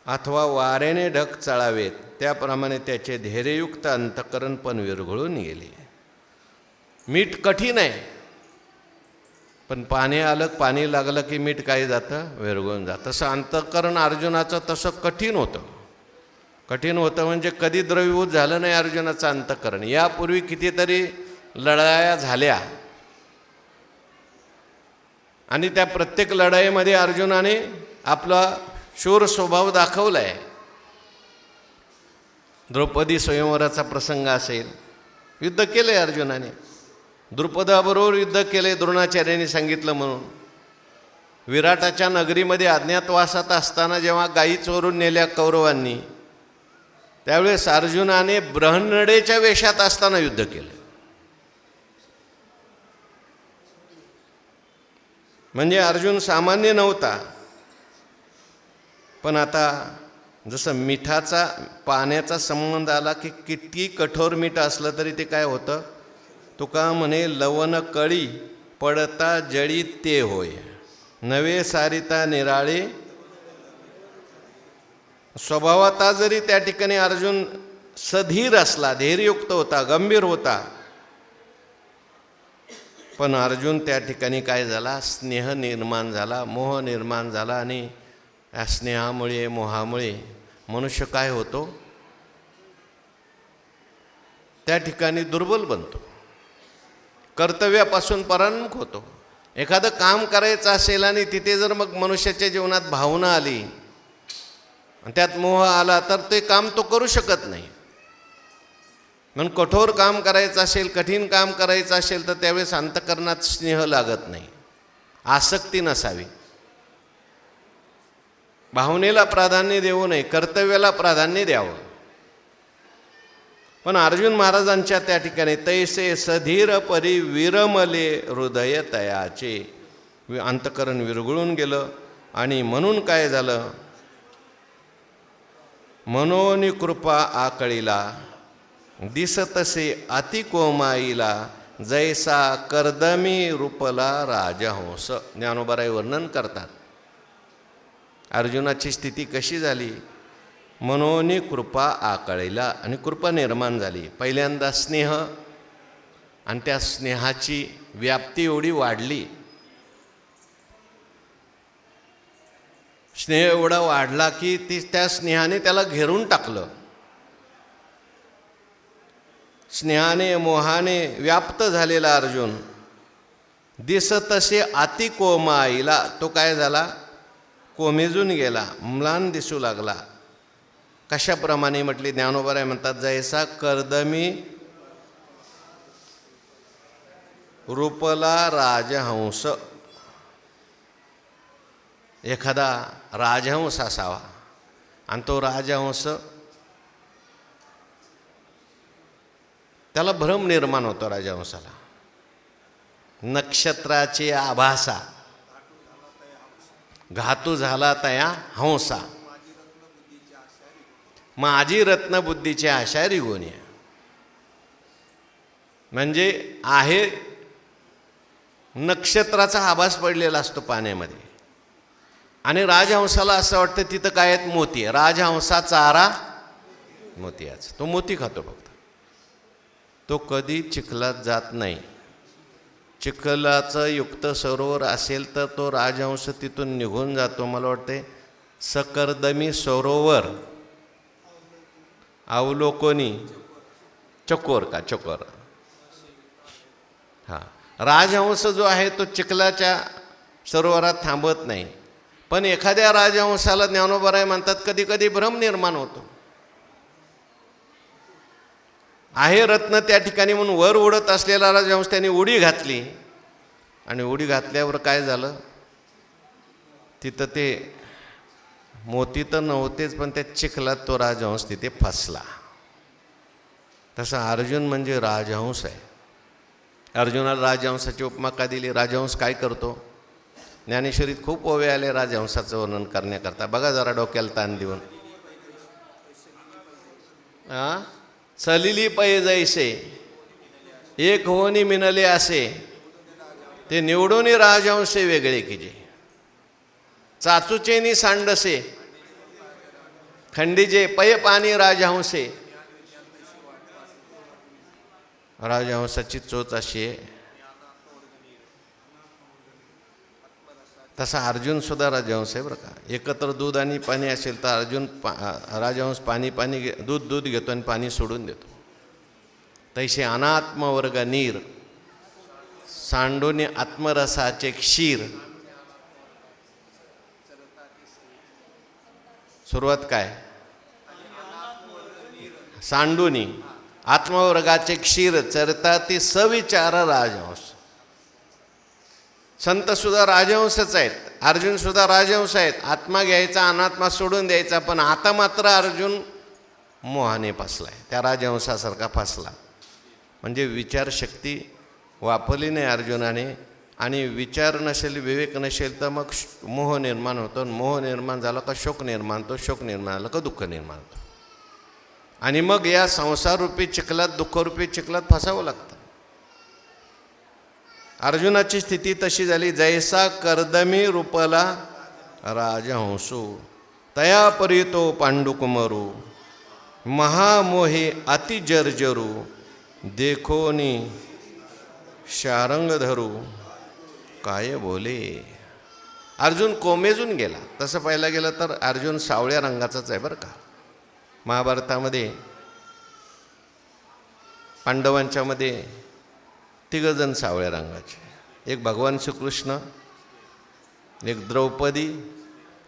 S1: अथवा वाऱ्याने ढग चळावेत, त्याप्रमाणे त्याचे धैर्ययुक्त अंतःकरण पण विरघळून गेले. मीठ कठीण आहे, पण पाणी आलं, पाणी लागलं की मीठ काय जातं, विरघळून जातं. तसं अंतःकरण अर्जुनाचं तसं कठीण होतं. कठीण होतं म्हणजे कधी द्रवीभूत झालं नाही अर्जुनाचं अंतःकरण. यापूर्वी कितीतरी लढाया झाल्या आणि त्या प्रत्येक लढाईमध्ये अर्जुनाने आपला शूर स्वभाव दाखवला आहे. द्रौपदी स्वयंवराचा प्रसंग असेल, युद्ध केले अर्जुनाने. द्रुपदाबरोबर युद्ध केले, द्रोणाचार्यांनी सांगितलं म्हणून. विराटाच्या नगरीमध्ये अज्ञातवासात असताना जेव्हा गायी चोरून नेल्या कौरवांनी, त्यावेळेस अर्जुनाने ब्रह्मणडेच्या वेशात असताना युद्ध केलं. म्हणजे अर्जुन सामान्य नव्हता. पण आता जसं मिठाचा पाण्याचा संबंध आला की किती कठोर मीठ असलं तरी ते काय होतं, तुका म्हणे लवण कळी पडता जळी ते होय, नवे सारिता निराळे. स्वभावात जरी त्या ठिकाणी अर्जुन सधीर असला, धैर्ययुक्त होता, गंभीर होता, पण अर्जुन त्या ठिकाणी काय झाला, स्नेह निर्माण झाला, मोह निर्माण झाला. आणि या स्नेहामुळे, मोहामुळे मनुष्य काय होतो, त्या ठिकाणी दुर्बल बनतो, कर्तव्यापासून परान्मुख होतो. एखादं काम करायचं असेल आणि तिथे जर मग मनुष्याच्या जीवनात भावना आली आणि त्यात मोह आला तर ते काम तो करू शकत नाही. म्हणून कठोर काम करायचं असेल, कठीण काम करायचं असेल तर त्यावेळेस अंतःकरणात स्नेह लागत नाही, आसक्ती नसावी. भावनेला प्राधान्य देऊ नये, कर्तव्याला प्राधान्य द्यावं. पण अर्जुन महाराजांच्या त्या ठिकाणी तैसे सधीर परी विरमले हृदय तयाचे, अंतःकरण विरघळून गेलं. आणि म्हणून काय झालं, मनोनी कृपा आकळीला दिसतसे अति कोमाईला, जैसा कर्दमी रूपला राजहंस. ज्ञानोबाराय वर्णन करतात अर्जुनाची स्थिती कशी झाली. मनोनी कृपा आकळीला, आणि कृपा निर्माण झाली. पहिल्यांदा स्नेह, आणि त्या स्नेहाची व्याप्ती एवढी वाढली, स्नेह एवढा वाढला की त्या स्नेहाने त्याला घेरून टाकलं. स्नेहाने मोहाने व्याप्त झालेला अर्जुन दिसतसे अति कोमाईला, तो काय झाला, कोमेजून गेला, म्लान दिसू लागला. कशाप्रमाणे म्हटली, ज्ञानोबाराय म्हणतात, जैसा कर्दमी रूपला राजहंस. एखादा राजहंस असावा आणि तो राजहंस, त्याला भ्रम निर्माण होतो राजहंसाला. नक्षत्राचे आभासा घातू झाला तया हंसा, माझी रत्नबुद्धीच्या आशारी गोण्या. म्हणजे आहे नक्षत्राचा आभास पडलेला असतो पाण्यामध्ये, आणि राजहंसाला असं वाटतं तिथं काय आहेत, मोती आहे. राजहंसा चारा मोतियाचा, तो मोती खातो फक्त. तो कधी चिखलात जात नाही. चिखलाचं युक्त सरोवर असेल तर तो राजहंस तिथून निघून जातो. मला वाटते सकर्दमी सरोवर अवलोकनी चकोर का चकोर, हां, राजहंस जो आहे तो चिखलाच्या सरोवरात थांबत नाही. पण एखाद्या राजहंसाला ज्ञानोबाराय म्हणतात कधी कधी भ्रम निर्माण होतो. आहे रत्न त्या ठिकाणी म्हणून वर उडत असलेला राजहंस त्याने उडी घातली, आणि उडी घातल्यावर काय झालं, तिथं ते मोती तर नव्हतेच, पण त्या चिखलात तो राजहंस तिथे फसला. तसा अर्जुन म्हणजे राजहंस आहे. अर्जुनाला राजहंसाची उपमा का दिली? राजहंस काय करतो? ज्ञानेश्वरीत खूप ओवे आले राजहंसाचं वर्णन करण्याकरता. बघा जरा डोक्याला ताण देऊन. चलिली पै जैसे एक होनी मिनले असे, ते निवडून राजहंस वेगळे की जे. चाचुचेनी सांडसे खंडीजे पय पाणी राजहंसे. राजहंसाची चोच अशी आहे. तसा अर्जुन सुद्धा राजहंस आहे बरं का. एकत्र दूध आणि पाणी असेल तर अर्जुन राजहंस पाणी दूध घेतो आणि पाणी सोडून देतो. तैसे अनात्मवर्ग नीर सांडोनी आत्मरसाचे क्षीर. सुरुवात काय? सांडोनी आत्मवर्गाचे क्षीर चरता ती सविचार राजहंस. संत सुद्धा राजहंसच आहेत, अर्जुन सुद्धा राजहंस आहेत. आत्मा घ्यायचा, अनात्मा सोडून द्यायचा. पण आता मात्र अर्जुन मोहाने फसलाय, त्या राजहंसासारखा फसला. म्हणजे विचारशक्ती वापरली नाही अर्जुनाने. आणि विचार नसेल, विवेक नसेल तर मग मोह निर्माण होतो. मोह निर्माण झाला का शोक निर्माण होतो. शोक निर्माण झाला का दुःख निर्माण होतं. आणि मग या संसाररूपी चिखलात, दुःखरूपी चिखलात फसावं लागतं. अर्जुनाची स्थिती तशी झाली. जैसा कर्दमी रूपला राजहंसू तया परितो पांडुकुमारू महामोहे अति जर्जरू देखोनी शारंग धरू काय बोले. अर्जुन कोमेजून गेला. तसं पाहायला गेलं तर अर्जुन सावळ्या रंगाचाच आहे बरं का. महाभारतामध्ये पांडवांच्यामध्ये तिघजण सावळ्या रंगाचे. एक भगवान श्रीकृष्ण, एक द्रौपदी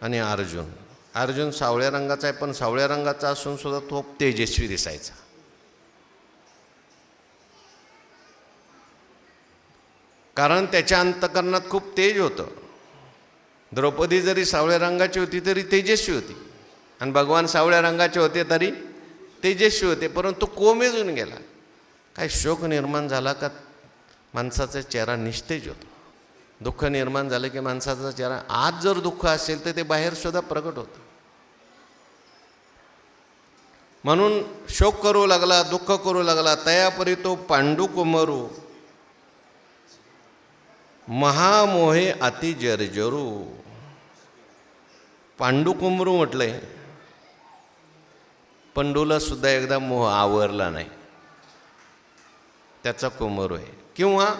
S1: आणि अर्जुन. अर्जुन सावळ्या रंगाचा आहे, पण सावळ्या रंगाचा असून सुद्धा तो तेजस्वी दिसायचा. कारण त्याच्या अंतःकरणात खूप तेज होतं. द्रौपदी जरी सावळ्या रंगाची होती तरी तेजस्वी होती, आणि भगवान सावळ्या रंगाचे होते तरी तेजस्वी होते. परंतु कोमेजून गेला. काय शोक निर्माण झाला का माणसाचा चेहरा निस्तेज होतो. दुःख निर्माण झालं की माणसाचा चेहरा, आज जर दुःख असेल तर ते बाहेर सुद्धा प्रकट होतं. म्हणून शोक करू लागला, दुःख करू लागला. तयापरी तो पांडुकुमारू महामोहे अति जर्जरू. पांडुकुमारू म्हटलंय. पंडूला सुद्धा एकदा मोह आवरला नाही, त्याचा कुमारू आहे. किंवा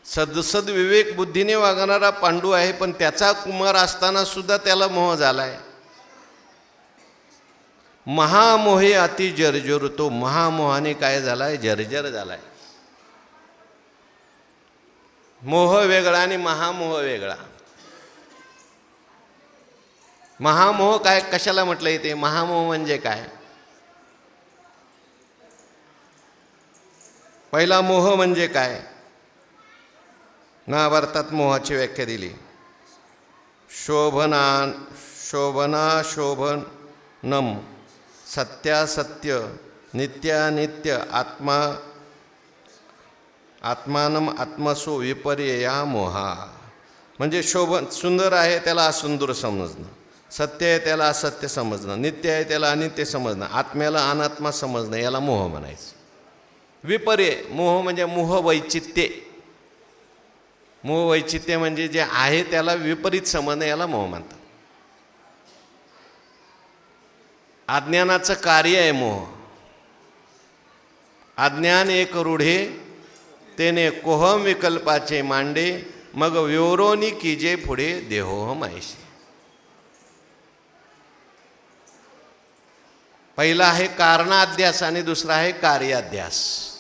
S1: सदसद विवेक बुद्धीने वागणारा पांडू आहे, पण त्याचा कुमार असताना सुद्धा त्याला मोह झालाय. महामोहे अति जर्जरू. तो महामोहाने काय झालाय? जर्जर झालाय. मोह वेगळा आणि महामोह वेगळा. महामोह काय, कशाला म्हटलं येते? महामोह म्हणजे काय? पहिला मोह म्हणजे काय? महाभारतात मोहाची व्याख्या दिली. शोभनम सत्यासत्य नित्यानित्य आत्मानम आत्मसो विपर्यया मोहा. म्हणजे सुंदर आहे त्याला असुंदर समजणं, सत्य आहे त्याला असत्य समजणं, नित्य आहे त्याला अनित्य समजणं, आत्म्याला अनात्मा समजणं, याला मोह म्हणायचं. विपर्य मोह म्हणजे मोह वैचित्य. मोह वैचित्य म्हणजे जे आहे त्याला विपरीत समजणं, याला मोह म्हणतात. अज्ञानाचं कार्य आहे मोह. अज्ञान एक रूढे तेने कोहम विकल्पाचे मांडे मग विवरोनी कीजे पुढे देहोहम ऐसे. पहिला आहे कारणाध्यास आणि दुसरा आहे कार्याध्यास.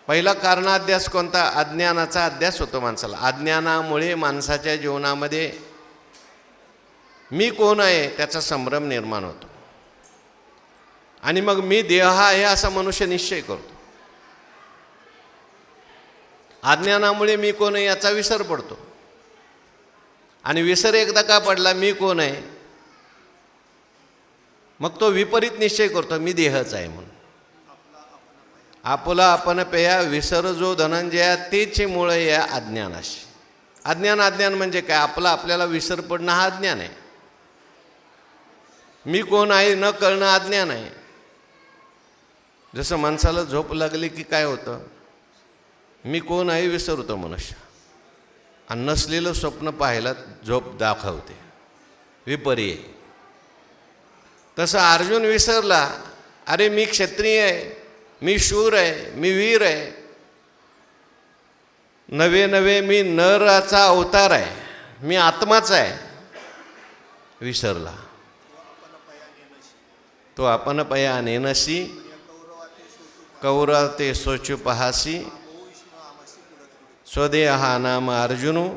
S1: पहिला कारणाध्यास कोणता? अज्ञानाचा अध्यास होतो माणसाला. अज्ञानामुळे माणसाच्या जीवनामध्ये मी कोण आहे त्याचा संभ्रम निर्माण होतो, आणि मग मी देह आहे असा मनुष्य निश्चय करतो. अज्ञानामुळे मी कोण आहे याचा विसर पडतो, आणि विसर एकदा का पडला मी कोण आहे, मग तो विपरीत निश्चय करतो मी देहच आहे म्हणून. आपला आपण पेया विसर जो धनंजया तेच मूळ या अज्ञानाशी. अज्ञान म्हणजे काय? आपल्याला विसर पडणं हा अज्ञान आहे. मी कोण आहे न कळणं अज्ञान आहे. जसं माणसाला झोप लागली की काय होतं? मी कोण आहे विसरतो मनुष्य. आणि नसलेलं स्वप्न पाहायला झोप दाखवते, विपर्य. तसं अर्जुन विसरला, अरे मी क्षत्रिय आहे, मी शूर आहे, मी वीर आहे, नवे नवे मी नराचा अवतार आहे, मी आत्माचा आहे. विसरला. तो आपण पया नेनसी कौरव ते सोचू पहासी, स्वदेहा नाम अर्जुनु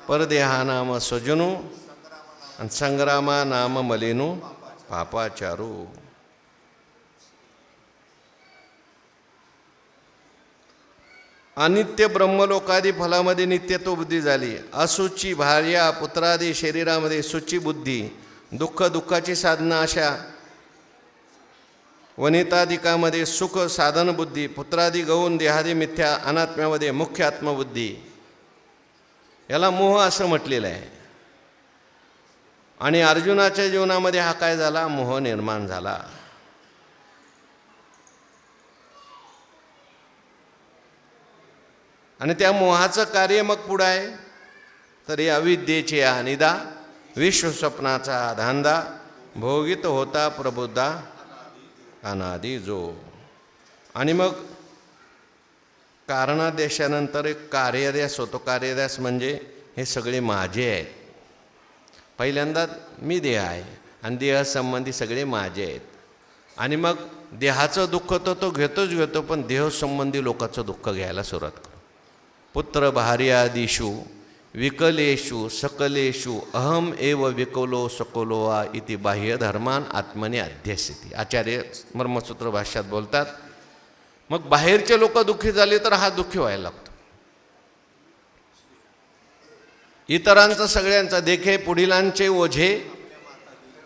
S1: परदेहा नाम स्वजनु, आणि संग्रामा नाम मलिनु पापाचारू. अनित्य ब्रह्मलोकादी फलामध्ये नित्यत्व बुद्धी झाली. असुची भार्या पुत्रादी शरीरामध्ये सुची बुद्धी, दुःख दुःखाची साधना अशा वनिताधिकामध्ये सुख साधन बुद्धी, पुत्रादी गौण देहादी मिथ्या अनात्म्यामध्ये मुख्य आत्मबुद्धी. याला मोह असं म्हटलेलं आहे. आणि अर्जुनाच्या जीवनामध्ये हा काय झाला? मोह निर्माण झाला. आणि त्या मोहाचं कार्य मग पुढं आहे तर या अविद्येची अनिदा, विश्वस्वप्नाचा धांदा, भोगित होता प्रबुद्धा अनादि जो. आणि मग कारणादेशानंतर एक कार्यध्यास होतो. कार्यध्यास म्हणजे हे सगळे माझे आहेत. पहिल्यांदा मी देह आहे आणि देहासंबंधी सगळे माझे आहेत. आणि मग देहाचं दुःख तो घेतो, पण देहसंबंधी लोकांचं दुःख घ्यायला सुरुवात करतो. पुत्र भार्यादिषु विकलेषु सकलेषु अहम एव विकलो सकलो वा इति बाह्य धर्मान आत्मने अध्यसिती. आचार्य मर्मसूत्र भाष्यात बोलतात. मग बाहेरचे लोक दुःखी झाले तर हा दुःखी व्हायला लागतो. इतरांचं सगळ्यांचा देखे पुढीलांचे ओझे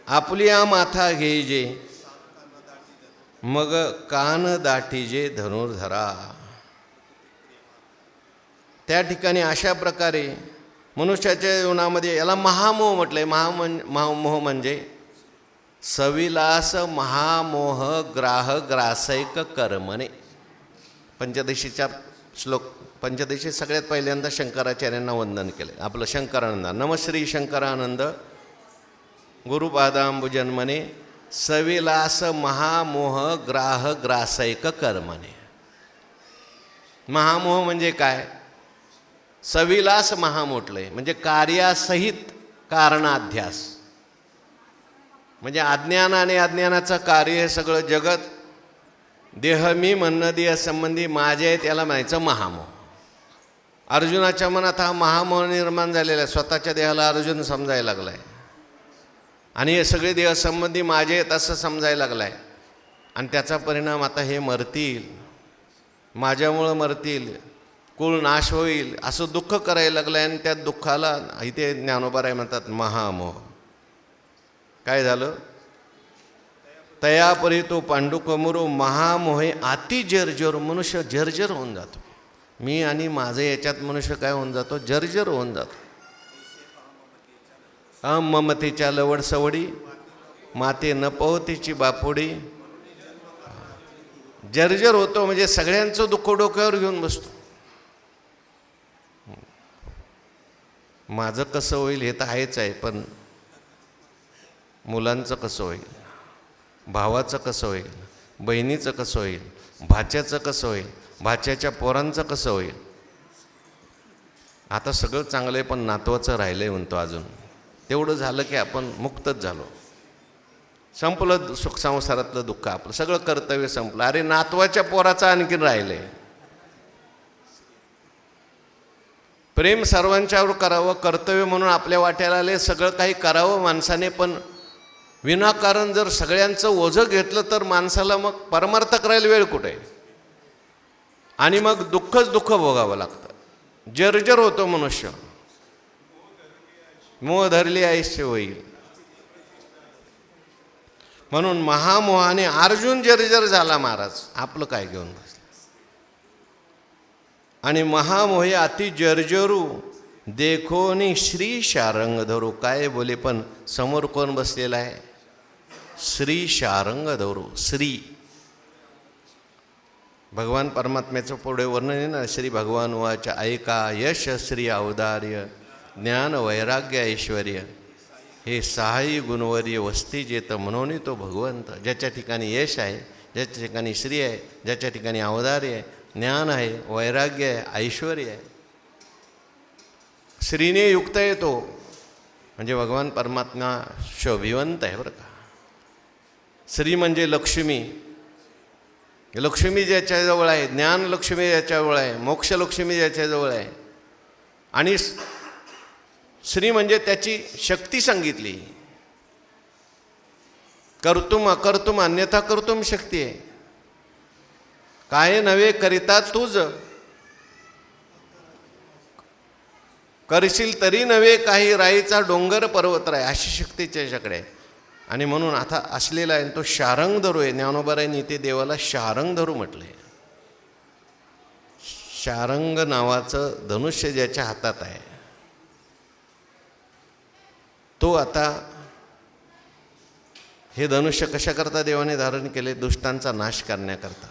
S1: आपली माथा घेजे, मग कान दाटीजे धनुर्धरा. त्या ठिकाणी अशा प्रकारे मनुष्याच्या जीवनामध्ये याला महामोह म्हटलंय. महामोह म्हणजे सविलास महामोह ग्राह ग्रासैक कर्मणे. पंचदशीच्या श्लोक, पंचदशी सगळ्यात पहिल्यांदा शंकराचार्यांना वंदन केले. आपलं शंकरानंद, नमश्री शंकरानंद गुरुपादांबुजन्मने सविलास महामोह ग्राह ग्रासैक कर्मणे. महामोह म्हणजे काय? सविलास महा म्हटलंय म्हणजे कार्यासहित कारणाध्यास. म्हणजे अज्ञान आणि अज्ञानाचं कार्य हे सगळं जगत देह मी म्हणणं देह संबंधी माझे आहे त्याला म्हणायचं महामोह. अर्जुनाच्या मनात हा महामोह निर्माण झालेला आहे. स्वतःच्या देहाला अर्जुन समजायला लागला आहे आणि हे सगळे देहसंबंधी माझे आहेत असं समजायला लागला आहे. आणि त्याचा परिणाम आता हे मरतील, माझ्यामुळं मरतील, कुळ नाश होईल असं दुःख करायला लागलं आहे. आणि त्या दुःखाला इथे ज्ञानोबाराय म्हणतात महामोह. काय झालं? तयापरी तो पांडुकमुरो महामोहे अति जर्जर. मनुष्य जर्जर होऊन जातो. मी आणि माझं याच्यात मनुष्य काय होऊन जातो? जर्जर होऊन जातो. ममतेच्या लवड सवडी माते न पवतीची बापोडी. जर्जर होतो म्हणजे सगळ्यांचं दुःख डोक्यावर घेऊन बसतो. माझं कसं होईल हे तर आहेच आहे, पण मुलांचं कसं होईल, भावाचं कसं होईल, बहिणीचं कसं होईल, भाच्याचं कसं होईल, भाच्याच्या पोरांचं कसं होईल. आता सगळं चांगलं आहे पण नातवाचं राहिलं आहे म्हणतो अजून. तेवढं झालं की आपण मुक्तच झालो. संपलं सुख संसारातलं दुःख, आपलं सगळं कर्तव्य संपलं. अरे नातवाच्या पोराचं आणखीन राहिलं आहे. प्रेम सर्वांच्यावर करावं, कर्तव्य म्हणून आपल्या वाट्याला आले, सगळं काही करावं माणसाने. पण विनाकारण जर सगळ्यांचं ओझं घेतलं तर माणसाला मग परमार्थ करायला वेळ कुठे आहे. आणि मग दुःखच दुःख भोगावं लागतं. जर्जर होतो मनुष्य. मोह धरली आयुष्य होईल. म्हणून महामोहाने अर्जुन जर्जर झाला महाराज. आपलं काय घेऊन बसलं. आणि महामोहे अति जर्जरू देखोनी श्री शारंग धरू. काय बोले पण समोर कोण बसलेला आहे? श्री शारंग धरू. श्री भगवान परमात्म्याचं पुढे वर्णन आहे ना, श्री भगवान वाच ऐका यश श्री औदार्य ज्ञान वैराग्य ऐश्वर्य हे सहाही गुणवर्य वस्ती जेत म्हणून तो भगवंत. ज्याच्या ठिकाणी यश आहे, ज्याच्या ठिकाणी श्री आहे, ज्याच्या ठिकाणी औदार्य आहे, ज्ञान आहे, वैराग्य आहे, ऐश्वर्य आहे, श्रीने युक्त आहे तो म्हणजे भगवान परमात्मा शोभिवंत आहे बरं का. श्री म्हणजे लक्ष्मी, लक्ष्मी ज्याच्याजवळ आहे, ज्ञान लक्ष्मी ज्याच्याजवळ आहे, मोक्ष लक्ष्मी ज्याच्याजवळ आहे. आणि श्री म्हणजे त्याची शक्ती सांगितली. कर्तुम अकर्तुम अन्यथा कर्तुम शक्ती आहे. काय नव्हे करिता तुझ, करशील तरी नव्हे काही, राईचा डोंगर पर्वतराय, अशी शक्ती त्याच्याकडे आहे. आणि म्हणून आता असलेला आहे तो शारंग धरू आहे. ज्ञानोबारायांनी ते देवाला शारंग धरू म्हटले. शारंग नावाचं धनुष्य ज्याच्या हातात आहे तो आता, हे धनुष्य कशाकरता देवाने धारण केले? दुष्टांचा नाश करण्याकरता.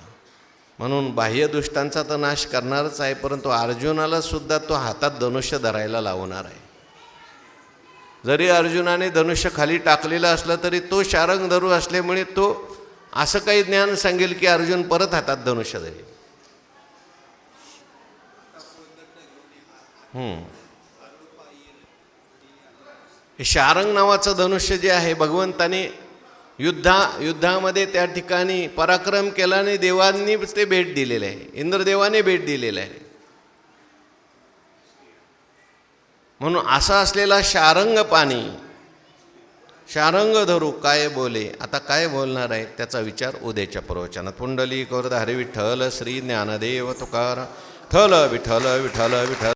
S1: म्हणून बाह्य दुष्टांचा तर नाश करणारच आहे, परंतु अर्जुनाला सुद्धा तो हातात धनुष्य धरायला लावणार आहे. जरी अर्जुनाने धनुष्य खाली टाकलेलं असलं तरी तो शारंग धरू असल्यामुळे तो असं काही ज्ञान सांगेल की अर्जुन परत हातात धनुष्य धरेल. शारंग नावाचं धनुष्य जे आहे भगवंताने युद्धामध्ये त्या ठिकाणी पराक्रम केला आणि देवांनी ते भेट दिलेलं आहे, इंद्रदेवाने भेट दिलेलं आहे. म्हणून असा असलेला शारंग पाणी, शारंग धरू काय बोले. आता काय बोलणार आहे त्याचा विचार उद्याच्या प्रवचनात. पुंडलिक वरद हरी विठ्ठल श्री ज्ञानदेव तुकाराम. विठ्ठल विठ्ठल विठ्ठल विठ्ठल.